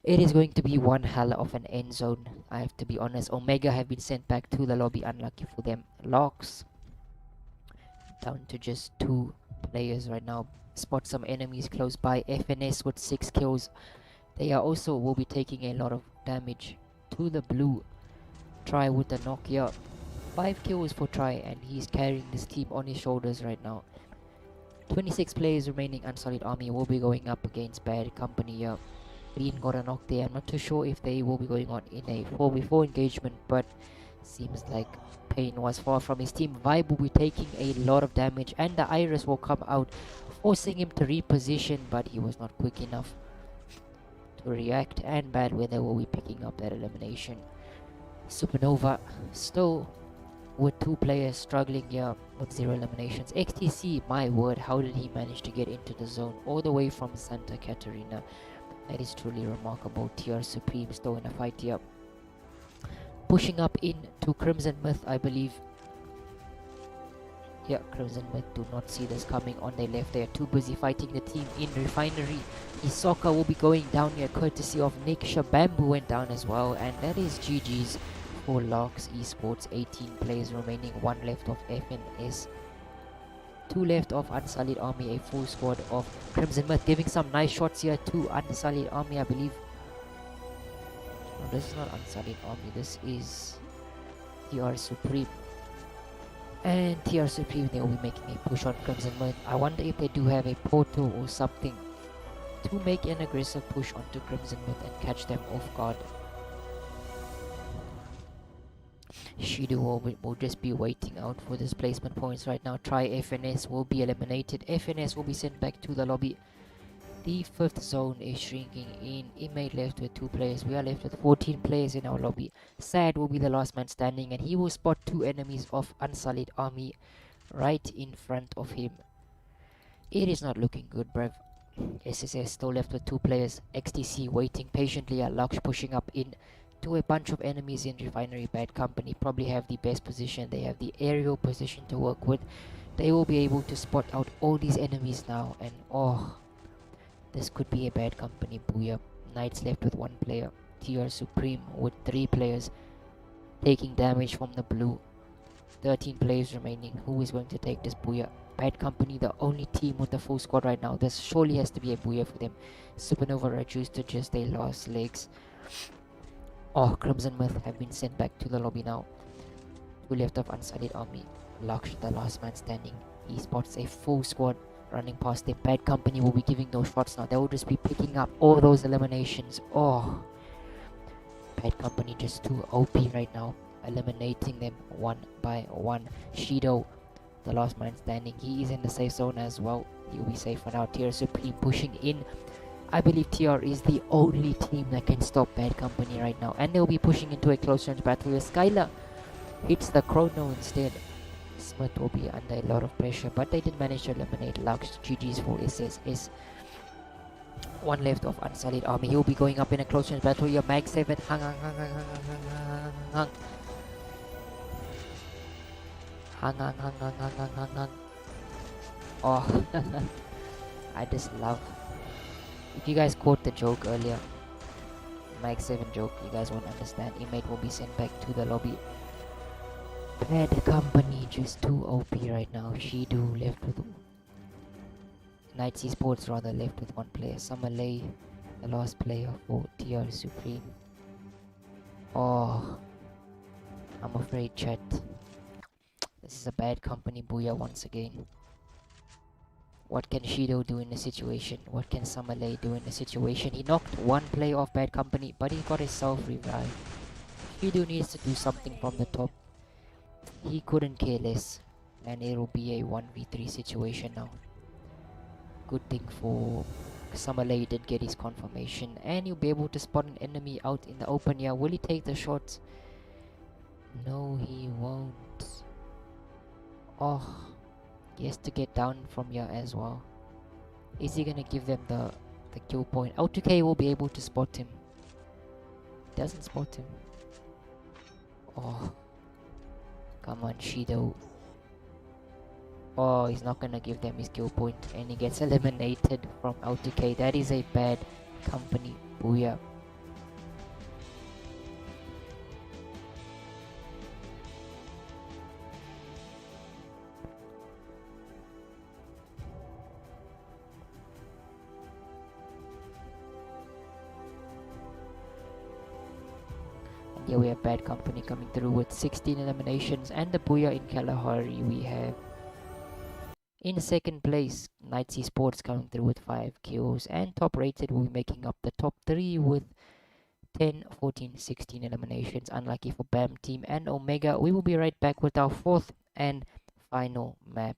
[SPEAKER 4] It is going to be one hell of an end zone, I have to be honest. Omega have been sent back to the lobby, unlucky for them. Locks down to just 2 players right now. Spot some enemies close by. FNS with 6 kills. They are also will be taking a lot of damage to the blue. Try with the Nokia. 5 kills for Try, and he's carrying this team on his shoulders right now. 26 players remaining. Unsullied Army will be going up against Bad Company here. Green got a knock there. I'm not too sure if they will be going on in a 4v4 engagement, but seems like Pain was far from his team. Vibe will be taking a lot of damage, and the Iris will come out, forcing him to reposition, but he was not quick enough to react, and Bad Weather will be picking up that elimination. Supernova still with 2 players struggling here with 0 eliminations. XTC, my word, how did he manage to get into the zone all the way from Santa Catarina? That is truly remarkable. TR Supreme still in a fight here. Pushing up into Crimson Myth, I believe. Yeah, Crimson Myth do not see this coming on their left. They are too busy fighting the team in Refinery. Isoka will be going down here courtesy of Nick. Shabambu went down as well, and that is GG's for Locks Esports. 18 players remaining, 1 left of FNS, 2 left of Unsullied Army, a full squad of Crimson Myth giving some nice shots here to Unsullied Army, I believe. No, this is not Unsullied Army, this is TR Supreme. And TR Supreme, they will be making a push on Crimson Myth. I wonder if they do have a portal or something to make an aggressive push onto Crimson Myth and catch them off guard. Shido will just be waiting out for displacement points right now. Try FNS will be eliminated. FNS will be sent back to the lobby. The 5th zone is shrinking in. Inmate left with 2 players. We are left with 14 players in our lobby. Sad will be the last man standing, and he will spot 2 enemies of Unsullied Army right in front of him. It is not looking good, bruv. SSS still left with 2 players. XTC waiting patiently. Lux pushing up in to a bunch of enemies in Refinery. Bad Company probably have the best position. They have the aerial position to work with. They will be able to spot out all these enemies now, and oh, this could be a Bad Company booyah. Knights left with 1 player. TR Supreme with 3 players taking damage from the blue. 13 players remaining. Who is going to take this booyah? Bad Company, the only team with the full squad right now. This surely has to be a booyah for them. Supernova reduced to just their last legs. Oh, Crimson Myth have been sent back to the lobby now. 2 left of Unsullied Army. Laksh, the last man standing. He spots a full squad running past them. Bad Company will be giving those shots now. They will just be picking up all those eliminations. Oh, Bad Company just too OP right now, eliminating them 1 by 1. Shido, the last man standing, he is in the safe zone as well. He'll be safe for now. TR Supreme pushing in. I believe TR is the only team that can stop Bad Company right now, and they'll be pushing into a close range battle where Skylar hits the chrono instead. Smith will be under a lot of pressure, but they did manage to eliminate Lux. GG's for SSS. 1 left of Unsullied Army. He'll be going up in a close range battle here. Mag 7. Hang. Oh, I just love. If you guys caught the joke earlier, Mag 7 joke, you guys won't understand. Inmate will be sent back to the lobby. Bad Company just too OP right now. Shido left with Knights Esports rather left with 1 player. Samalay, the last player for TR Supreme. Oh, I'm afraid, chat. This is a Bad Company booyah once again. What can Shido do in the situation? What can Samalay do in the situation? He knocked 1 player off Bad Company, but he got his self-revive. Shido needs to do something from the top. He couldn't care less, and it will be a 1v3 situation now. Good thing for Samalay did get his confirmation, and he'll be able to spot an enemy out in the open here. Will he take the shot? No, he won't. Oh, he has to get down from here as well. Is he gonna give them the kill point? Auto-K will be able to spot him. Doesn't spot him. Oh, come on, Shido. Oh, he's not gonna give them his kill point, and he gets eliminated from Auto-K. That is a Bad Company booyah. Here we have Bad Company coming through with 16 eliminations, and the Booyah in Kalahari we have in second place. Riseesports coming through with 5 kills, and top rated will be making up the top 3 with 10, 14, 16 eliminations. Unlucky for BAM team and Omega. We will be right back with our fourth and final map.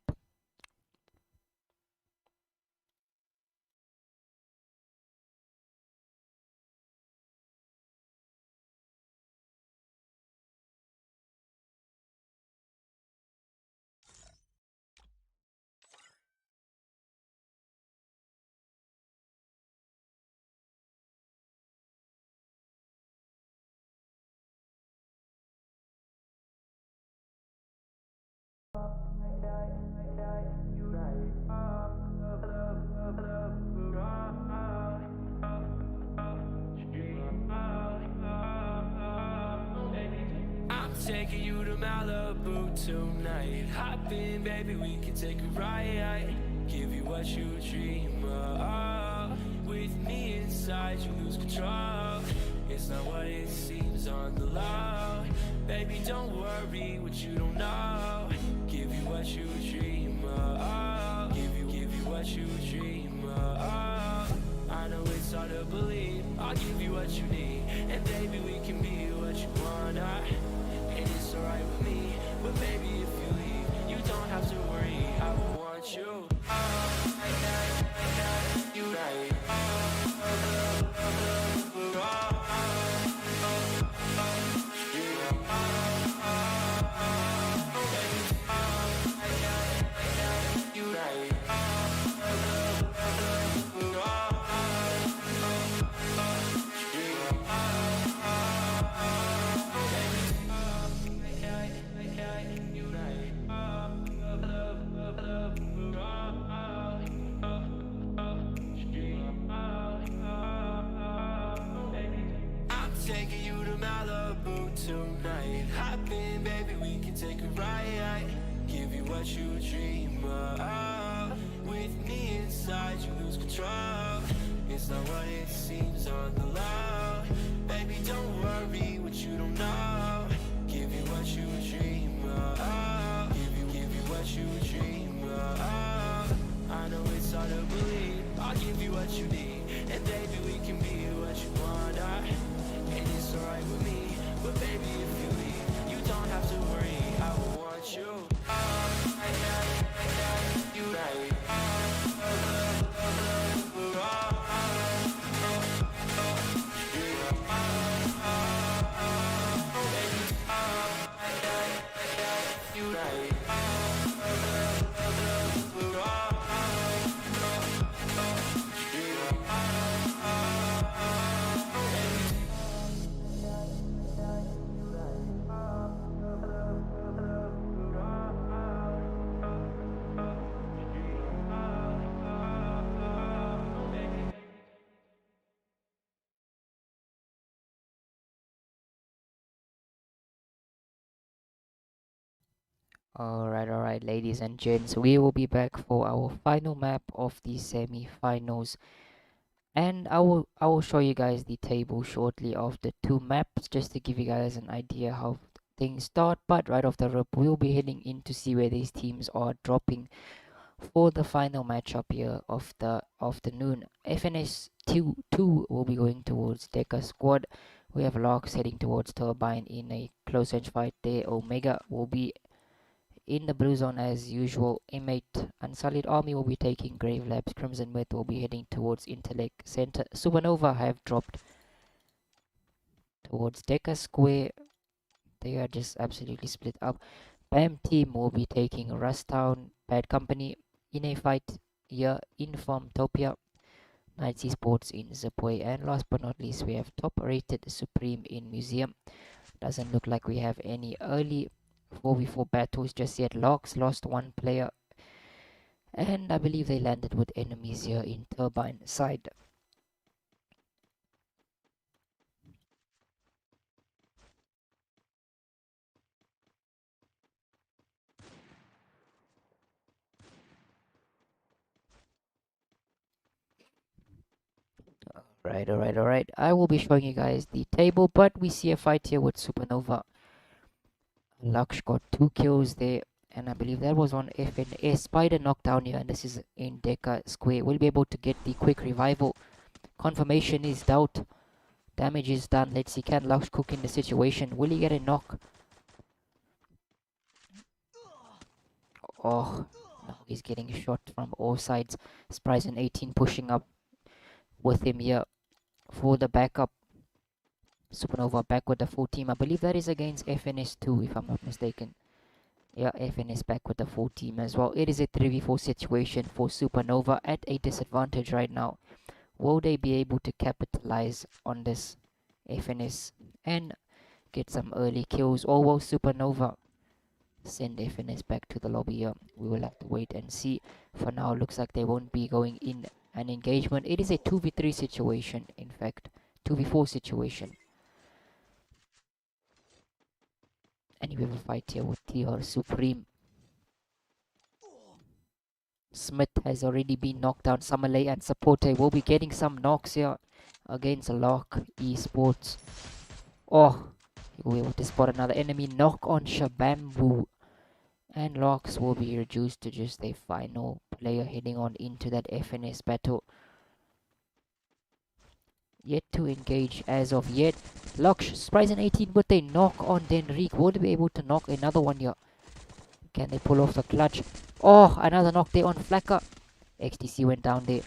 [SPEAKER 3] I'm taking you to Malibu tonight. Hop in, baby, we can take a ride. Give you what you dream of. With me inside, you lose control. It's not what it seems on the low. Baby, don't worry what you don't know. Give you what you dream of. Give you what you dream of. I know it's hard to believe. I'll give you what you need, and baby, we can be what you wanna. And it's alright with me, but baby, if you leave, you don't have to worry. I will want you. You right. You right. I'm taking you to Malibu tonight. Hop in, baby, we can take a ride. Give you what you dream of. With me inside, you lose control. It's not what it seems on the low. Baby, don't worry what you don't know. Give you what you dream of. Give you what you dream of. I know it's hard to believe. I'll give you what you need, and baby, we can be what you wanna. And it's alright with me, but baby, if you leave, you don't have to worry. I will want you. You right. You right.
[SPEAKER 4] Alright, ladies and gents, we will be back for our final map of the semi-finals, and I will show you guys the table shortly of the two maps, just to give you guys an idea how things start. But right off the rip, we'll be heading in to see where these teams are dropping for the final matchup here of the afternoon. FNS 2 will be going towards Deca Squad. We have Locks heading towards Turbine in a close range fight there. Omega will be in the blue zone as usual. M8 Unsullied Army will be taking Grave Labs. Crimson Myth will be heading towards Intellect Center. Supernova have dropped towards Deca Square. They are just absolutely split up. BAM team will be taking Rustown. Bad Company in a fight here in Farmtopia. Riseesports in Zipway. And last but not least, we have top rated Supreme in Museum. Doesn't look like we have any early 4v4 battles just yet. Locks lost one player, and I believe they landed with enemies here in Turbine side. Alright. I will be showing you guys the table, but we see a fight here with Supernova. Lux got 2 kills there, and I believe that was on FNS. Spider knockdown here, and this is in Deca Square. Will be able to get the quick revival. Confirmation is doubt. Damage is done. Let's see, can Lux cook in the situation? Will he get a knock? Oh, no, he's getting shot from all sides. Spryzen 18 pushing up with him here for the backup. Supernova back with the full team. I believe that is against FNS2, if I'm not mistaken. Yeah, FNS back with the full team as well. It is a 3v4 situation for Supernova at a disadvantage right now. Will they be able to capitalize on this FNS and get some early kills, or will Supernova send FNS back to the lobby here? We will have to wait and see. For now, looks like they won't be going in an engagement. It is a 2v3 situation, in fact. 2v4 situation. And we have a fight here with TR Supreme. Smith has already been knocked down. Samalay and Sapote will be getting some knocks here against Lock Esports. Oh, we will able to spot another enemy. Knock on Shabambu. And Locks will be reduced to just a final player heading on into that FNS battle. Yet to engage as of yet. Lux, Spryzen 18 with a knock on Denrique. Will they be able to knock another one here? Can they pull off the clutch? Oh, another knock there on Flacker. XTC went down there.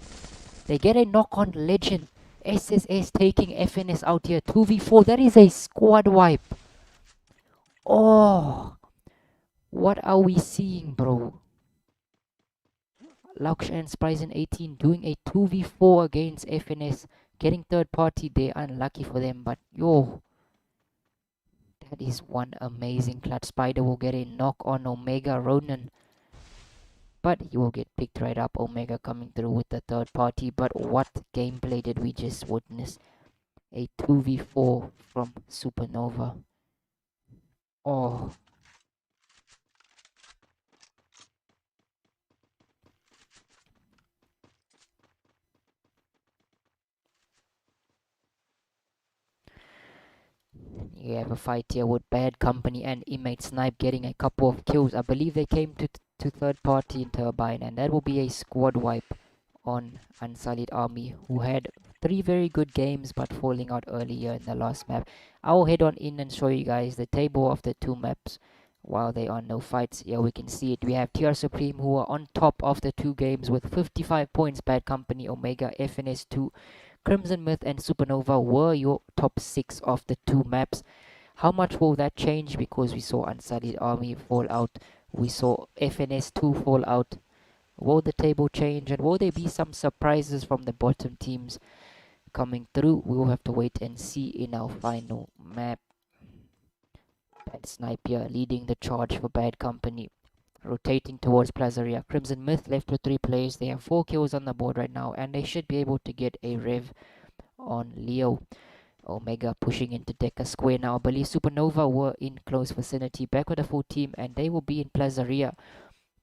[SPEAKER 4] They get a knock on Legend. SSS taking FNS out here. 2v4. That is a squad wipe. Oh, what are we seeing, bro? Lux and Spryzen 18 doing a 2v4 against FNS. Getting third party there. Unlucky for them, but yo. That is one amazing clutch. Spider will get a knock on Omega Ronan. But he will get picked right up. Omega coming through with the third party. But what gameplay did we just witness? A 2v4 from Supernova. Oh. You have a fight here with Bad Company and Inmate Snipe getting a couple of kills. I believe they came to third party in Turbine, and that will be a squad wipe on Unsullied Army, who had 3 very good games but falling out earlier in the last map. I'll head on in and show you guys the table of the 2 maps while there are no fights. Here we can see it. We have TR Supreme, who are on top of the 2 games with 55 points. Bad Company, Omega, FNS2, Crimson Myth and Supernova were your top 6 of the 2 maps. How much will that change? Because we saw Unsullied Army fall out. We saw FNS2 fall out. Will the table change? And will there be some surprises from the bottom teams coming through? We will have to wait and see in our final map. Bad Sniper leading the charge for Bad Company. Rotating towards Plazaria. Crimson Myth left with 3 players. They have 4 kills on the board right now, and they should be able to get a rev on Leo. Omega pushing into Deca Square now. I believe Supernova were in close vicinity. Back with the full team, and they will be in Plazaria.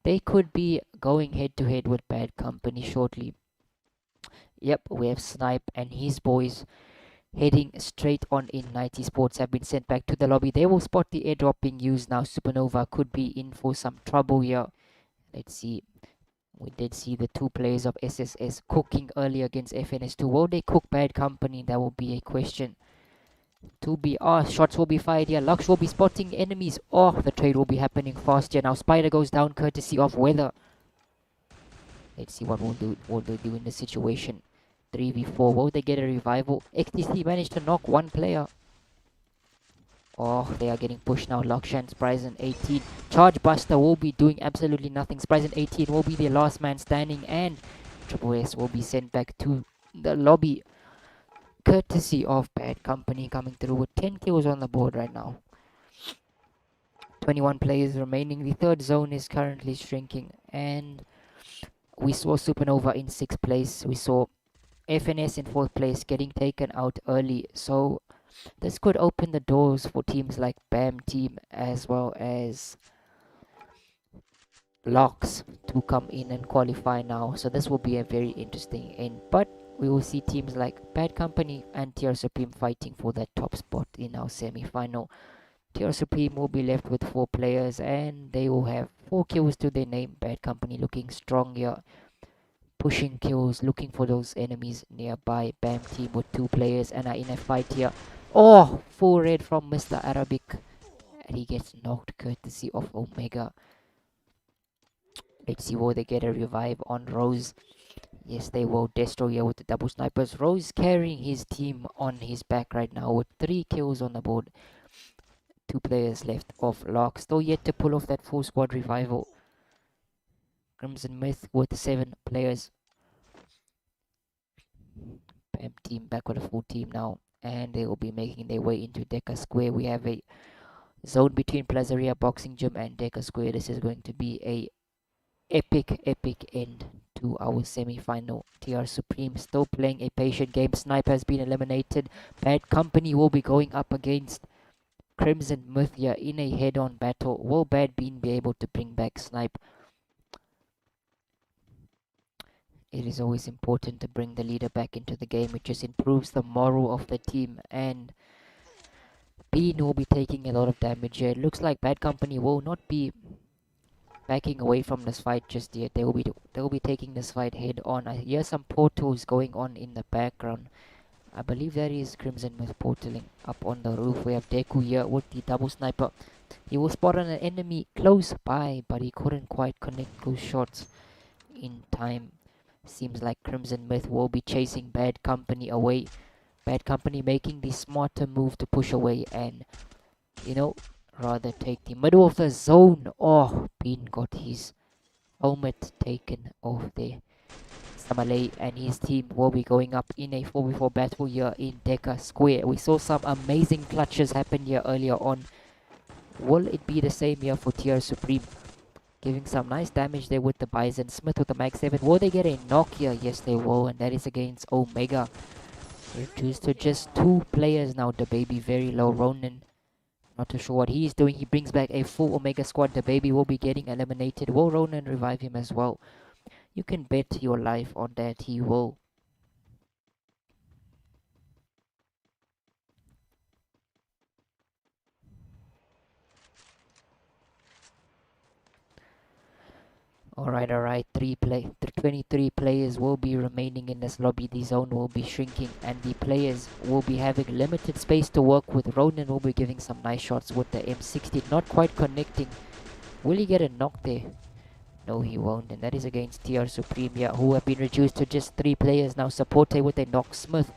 [SPEAKER 4] They could be going head to head with Bad Company shortly. Yep, we have Snipe and his boys heading straight on in. riseesports have been sent back to the lobby. They will spot the airdrop being used now. Supernova could be in for some trouble here. Let's see. We did see the 2 players of SSS cooking early against FNS2. Will they cook Bad Company? That will be a question to be asked. Shots will be fired here. Lux will be spotting enemies. Oh, the trade will be happening fast here. Now Spider goes down courtesy of Weather. Let's see what will they do in the situation. 3v4. Will they get a revival? XTC managed to knock 1 player. Oh, they are getting pushed now. Lokshan, Spryzen 18. Charge Buster will be doing absolutely nothing. Spryzen 18 will be the last man standing, and Triple S will be sent back to the lobby. Courtesy of Bad Company coming through with 10 kills on the board right now. 21 players remaining. The third zone is currently shrinking, and we saw Supernova in 6th place. We saw FNS in 4th place getting taken out early. So this could open the doors for teams like BAM team as well as Locks to come in and qualify now. So this will be a very interesting end. But we will see teams like Bad Company and TR Supreme fighting for that top spot in our semi-final. TR Supreme will be left with 4 players and they will have 4 kills to their name. Bad Company looking strong here, pushing kills, looking for those enemies nearby. Bam team with 2 players and are in a fight here. Oh, full red from Mr. Arabic. And he gets knocked courtesy of Omega. Let's see will they get a revive on Rose. Yes, they will. Destroyer with the double snipers. Rose carrying his team on his back right now with 3 kills on the board. 2 players left of Lark. Still yet to pull off that full squad revival. Crimson Myth with 7 players. Bam team back with a full team now. And they will be making their way into Deca Square. We have a zone between Plazaria Boxing Gym and Deca Square. This is going to be a epic end to our semi-final. TR Supreme still playing a patient game. Snipe has been eliminated. Bad Company will be going up against Crimson Myth here in a head-on battle. Will Bad Bean be able to bring back Snipe? It is always important to bring the leader back into the game. It just improves the morale of the team, and Bean will be taking a lot of damage here. It looks like Bad Company will not be backing away from this fight just yet. They will be taking this fight head on. I hear some portals going on in the background. I believe that is Crimson Myth portaling up on the roof. We have Deku here with the double sniper. He will spot on an enemy close by, but he couldn't quite connect those shots in time. Seems like Crimson Myth will be chasing Bad Company away. Bad Company making the smarter move to push away and, you know, rather take the middle of the zone. Oh, Bean got his helmet taken off there. Samalay and his team will be going up in a 4v4 battle here in Deca Square. We saw some amazing clutches happen here earlier on. Will it be the same here for TR Supreme? Giving some nice damage there with the Bison. Smith with the Mag 7. Will they get a knock here? Yes, they will, and that is against Omega. Reduced to just 2 players now. The baby very low. Ronan, not too sure what he's doing. He brings back a full Omega squad. The baby will be getting eliminated. Will Ronan revive him as well? You can bet your life on that he will. Alright, 23 players will be remaining in this lobby. The zone will be shrinking and the players will be having limited space to work with. Ronan will be giving some nice shots with the M60, not quite connecting. Will he get a knock there? No, he won't, and that is against TR Supreme here, who have been reduced to just 3 players now. Supporte with a knock. Smith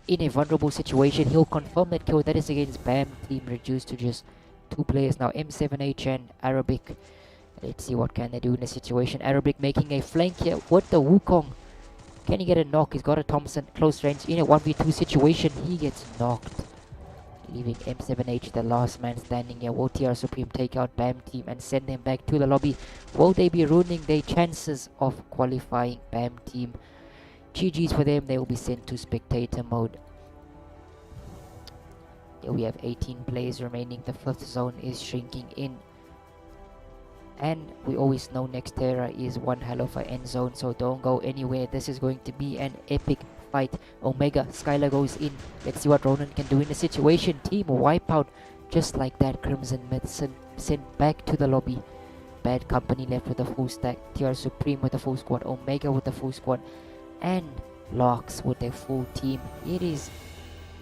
[SPEAKER 4] in a vulnerable situation. He'll confirm that kill. That is against Bam team, reduced to just 2 players now. M7H and Arabic. Let's see what can they do in this situation. Arabic making a flank here with the Wukong. Can he get a knock? He's got a Thompson close range in a 1v2 situation. He gets knocked, leaving M7H the last man standing here. Will TR Supreme take out BAM team and send them back to the lobby? Will they be ruining their chances of qualifying BAM team? GG's for them. They will be sent to spectator mode. Here we have 18 players remaining. The 5th zone is shrinking in. And we always know next Terra is one hell of an end zone, so don't go anywhere. This is going to be an epic fight. Omega, Skylar goes in. Let's see what Ronan can do in the situation. Team wipeout just like that. Crimson Myth sent back to the lobby. Bad Company left with a full stack. TR Supreme with a full squad. Omega with a full squad. And Locks with a full team. It is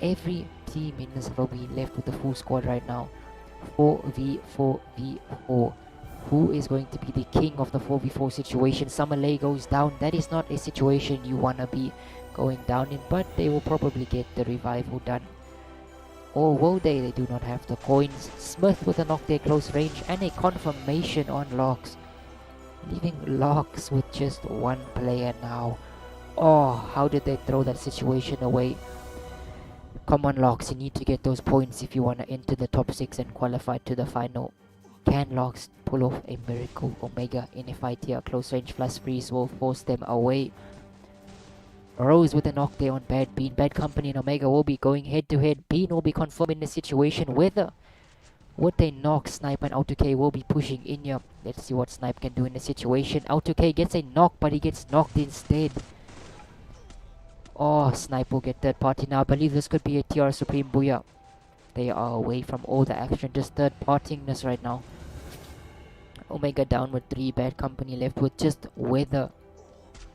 [SPEAKER 4] every team in this lobby left with a full squad right now. 4v4v4. Who is going to be the king of the 4v4 situation? Samalay goes down. That is not a situation you want to be going down in, but they will probably get the revival done. Or will they? They do not have the coins. Smith with a knock there close range and a confirmation on Locks, leaving Locks with just 1 player now. Oh, how did they throw that situation away? Come on, Locks, you need to get those points if you want to enter the top 6 and qualify to the final. Can Locks pull off a miracle? Omega in a fight here. Close range flash freeze will force them away. Rose with a knock there on Bad Bean. Bad Company and Omega will be going head to head. Bean will be confirming the situation. Whether would they knock? Snipe and Auto-K will be pushing in here. Let's see what Snipe can do in the situation. Auto-K gets a knock, but he gets knocked instead. Oh, Snipe will get third party now. I believe this could be a TR Supreme Booyah. They are away from all the action, just third partyingness right now. Omega down with 3, Bad Company left with just Weather.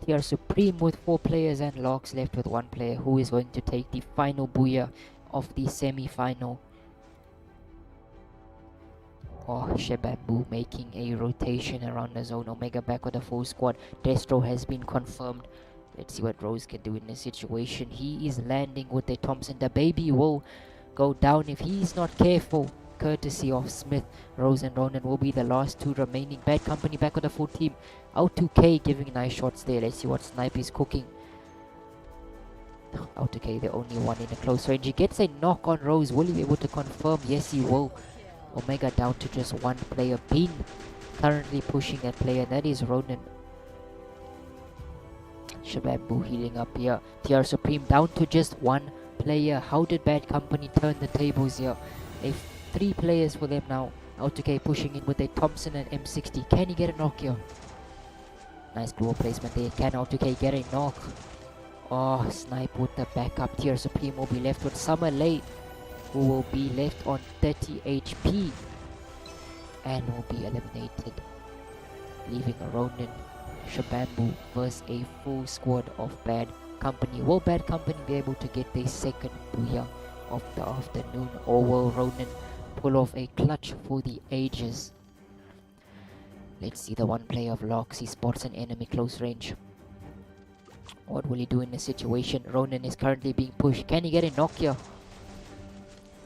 [SPEAKER 4] TR Supreme with 4 players and Locks left with 1 player who is going to take the final Booyah of the semi-final. Oh, Shebambu making a rotation around the zone. Omega back with a full squad. Destro has been confirmed. Let's see what Rose can do in this situation. He is landing with a Thompson. The baby will go down if he's not careful. Courtesy of Smith, Rose and Ronan will be the last 2 remaining. Bad Company back with a full team. Out to K giving nice shots there. Let's see what Snipe is cooking. Out to K, the only one in the close range. He gets a knock on Rose. Will he be able to confirm? Yes, he will. Omega down to just 1 player. Bean currently pushing that player, and that is Ronan. Shabambu healing up here. TR Supreme down to just 1 player. How did Bad Company turn the tables here? 3 players for them now. Out2K pushing in with a Thompson and M60. Can he get a knock here? Nice dual placement there. Can Out2K get a knock? Oh, Snipe with the backup. TR Supreme will be left with Summer Late, who will be left on 30 HP and will be eliminated, leaving Ronan Shabambu versus a full squad of Bad Company. Will Bad Company be able to get their second Booyah of the afternoon, or will Ronan pull off a clutch for the ages? Let's see the 1 player of Locks. He spots an enemy close range. What will he do in this situation? Ronan is currently being pushed. Can he get a knock here?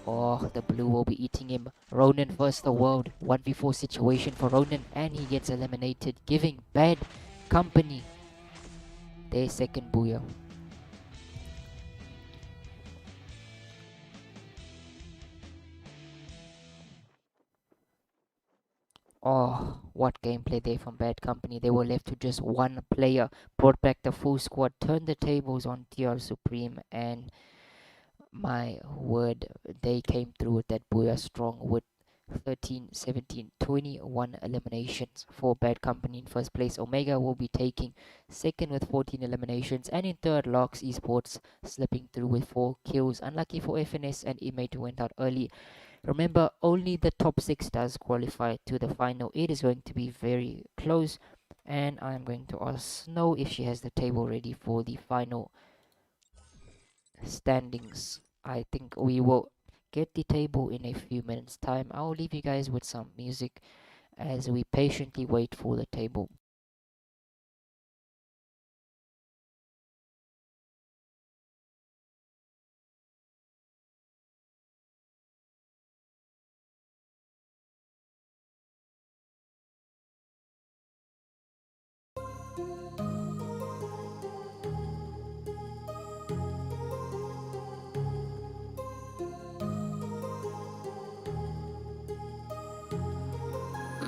[SPEAKER 4] Oh, the blue will be eating him. Ronan versus the world. 1v4 situation for Ronan, and he gets eliminated, giving Bad Company their second Booyah. Oh, what gameplay there from Bad Company. They were left to just 1 player. Brought back the full squad. Turned the tables on TR Supreme, and my word, they came through with that Booyah strong with 13, 17, 21 eliminations for Bad Company in first place. Omega will be taking second with 14 eliminations, and in third, Locks Esports slipping through with 4 kills. Unlucky for FNS and Imate, who went out early. Remember, only the top 6 does qualify to the final. It is going to be very close, and I'm going to ask Snow if she has the table ready for the final standings. I think we will get the table in a few minutes time. I'll leave you guys with some music as we patiently wait for the table.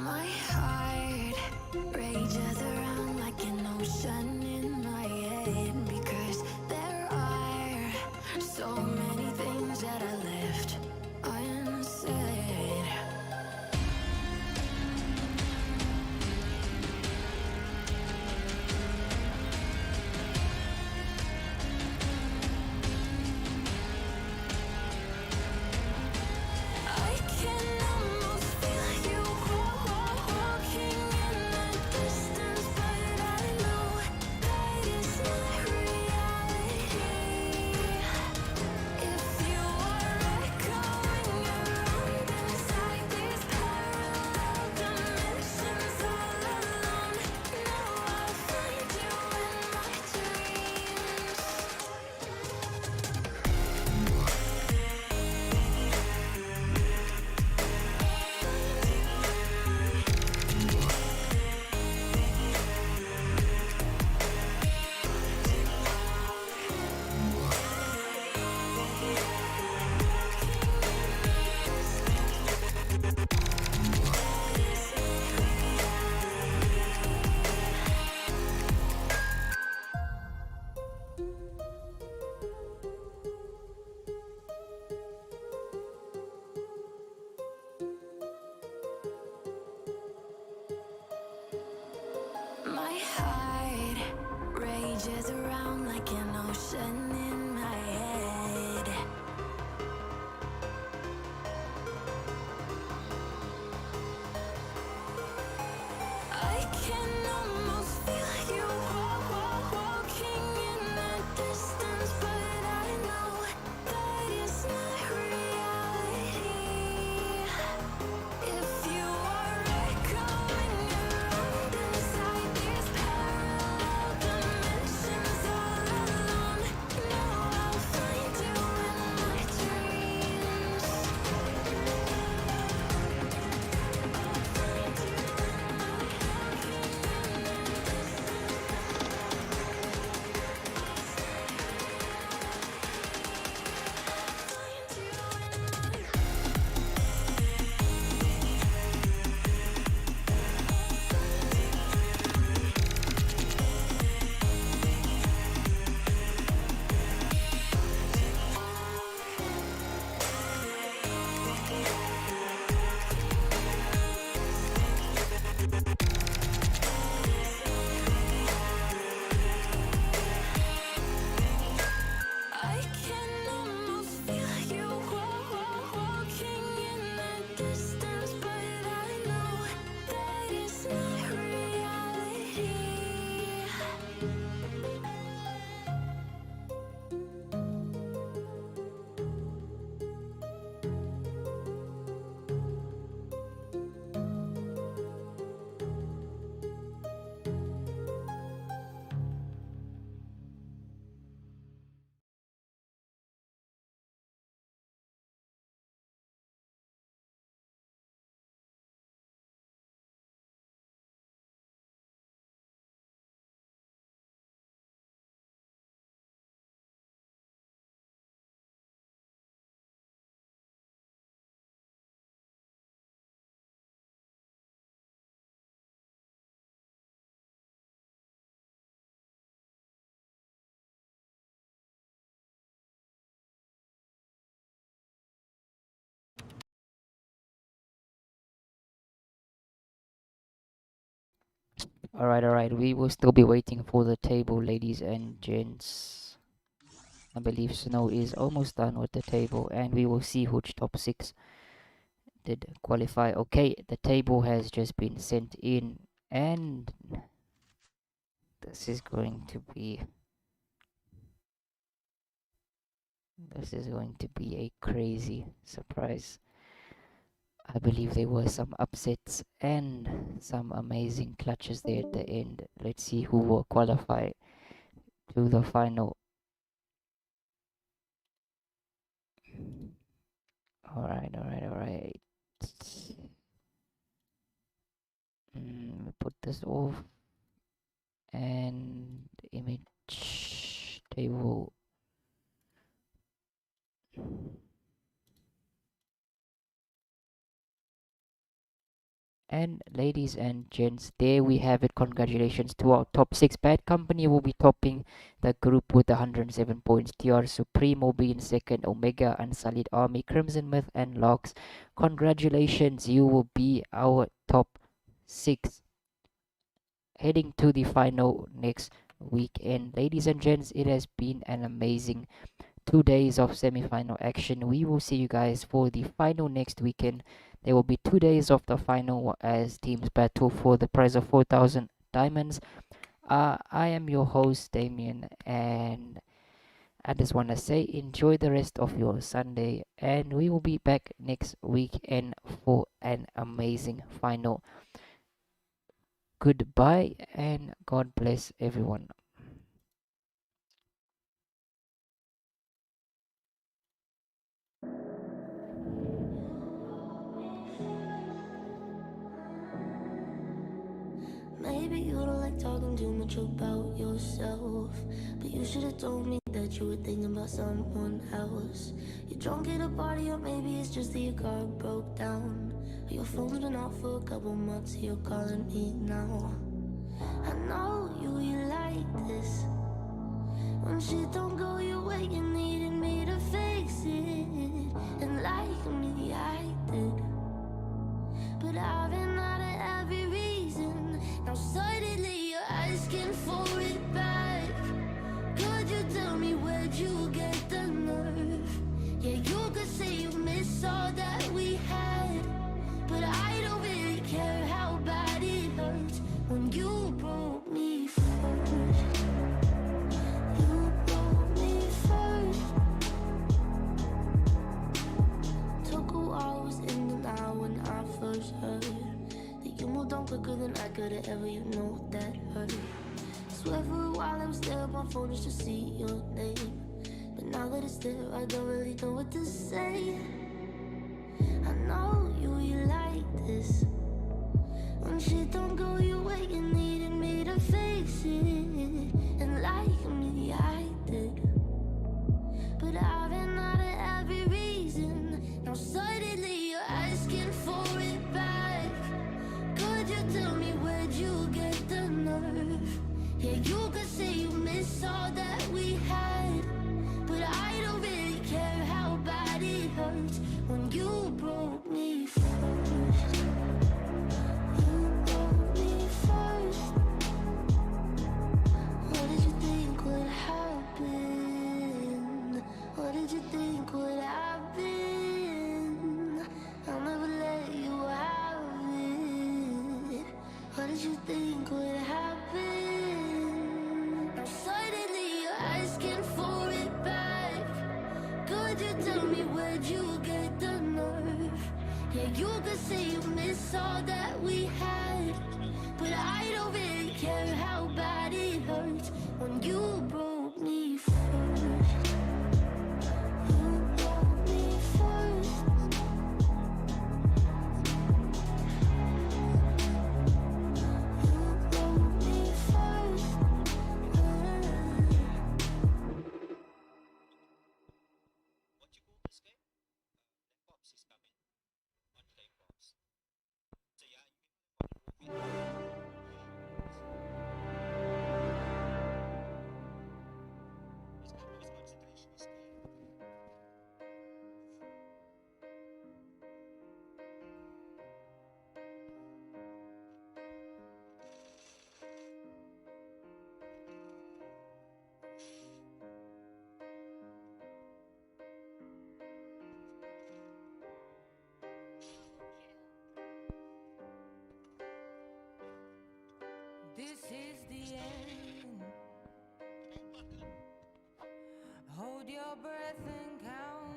[SPEAKER 2] My heart rages around like an ocean in my head, because there are so many things that I left unsaid. I can almost feel you walking in the distance, but I know that it's not reality. If you are echoing around inside these parallel dimensions all alone, now I'll find you in my dreams. My heart rages Jazz around like an ocean in my head. I can almost feel you walking in the distance, but I know that it's not reality. If you are echoing around inside these parallel dimensions all alone, know I'll find you in my dreams. I can almost feel you walking in the distance, but I know that it's not reality.
[SPEAKER 4] All right. We will still be waiting for the table, ladies and gents. I believe Snow is almost done with the table, and we will see which top six did qualify. Okay, the table has just been sent in, and this is going to be a crazy surprise. I believe there were some upsets and some amazing clutches there at the end. Let's see who will qualify to the final. All right. Put this off and image table. And ladies and gents, there we have it. Congratulations to our top six. Bad Company will be topping the group with 107 points. TR Supreme will be in second. Omega, Unsullied Army, Crimson Myth, and Locks. Congratulations, you will be our top six heading to the final next weekend. Ladies and gents, it has been an amazing 2 days of semi-final action. We will see you guys for the final next weekend. There will be 2 days of the final as teams battle for the prize of 4,000 diamonds. I am your host Damien, and I just want to say enjoy the rest of your Sunday, and we will be back next weekend for an amazing final. Goodbye and God bless everyone.
[SPEAKER 1] Maybe you don't like talking too much about yourself, but you should have told me that you were thinking about someone else. You're drunk at a party, or maybe it's just that your car broke down. Your phone's been off for a couple months, so you're calling me now. I know you like this. When shit don't go your way, you needed me to fix it. And like me, I did. But I've been out of every reason. Now suddenly you're asking for it back. could have ever, you know that hurt. Swear for a while I was there up on phone just to see your name. But now that it's there, I don't really know what to say. I know you like this. When shit don't go your way, you needed me to fix it. And like me, I did. But I've been out of every reason. Now suddenly you're asking for it back. Could you tell me where'd you get the nerve? Yeah, you could say you miss all that we had, but I don't really care how bad it hurts when you broke me first. You broke me first. What did you think would happen? What did you think would happen? I'll never let you have it. What did you think would happen? Now suddenly you're asking for it back. Could you tell me where'd you get the nerve? Yeah, you could say you miss all that we had, but I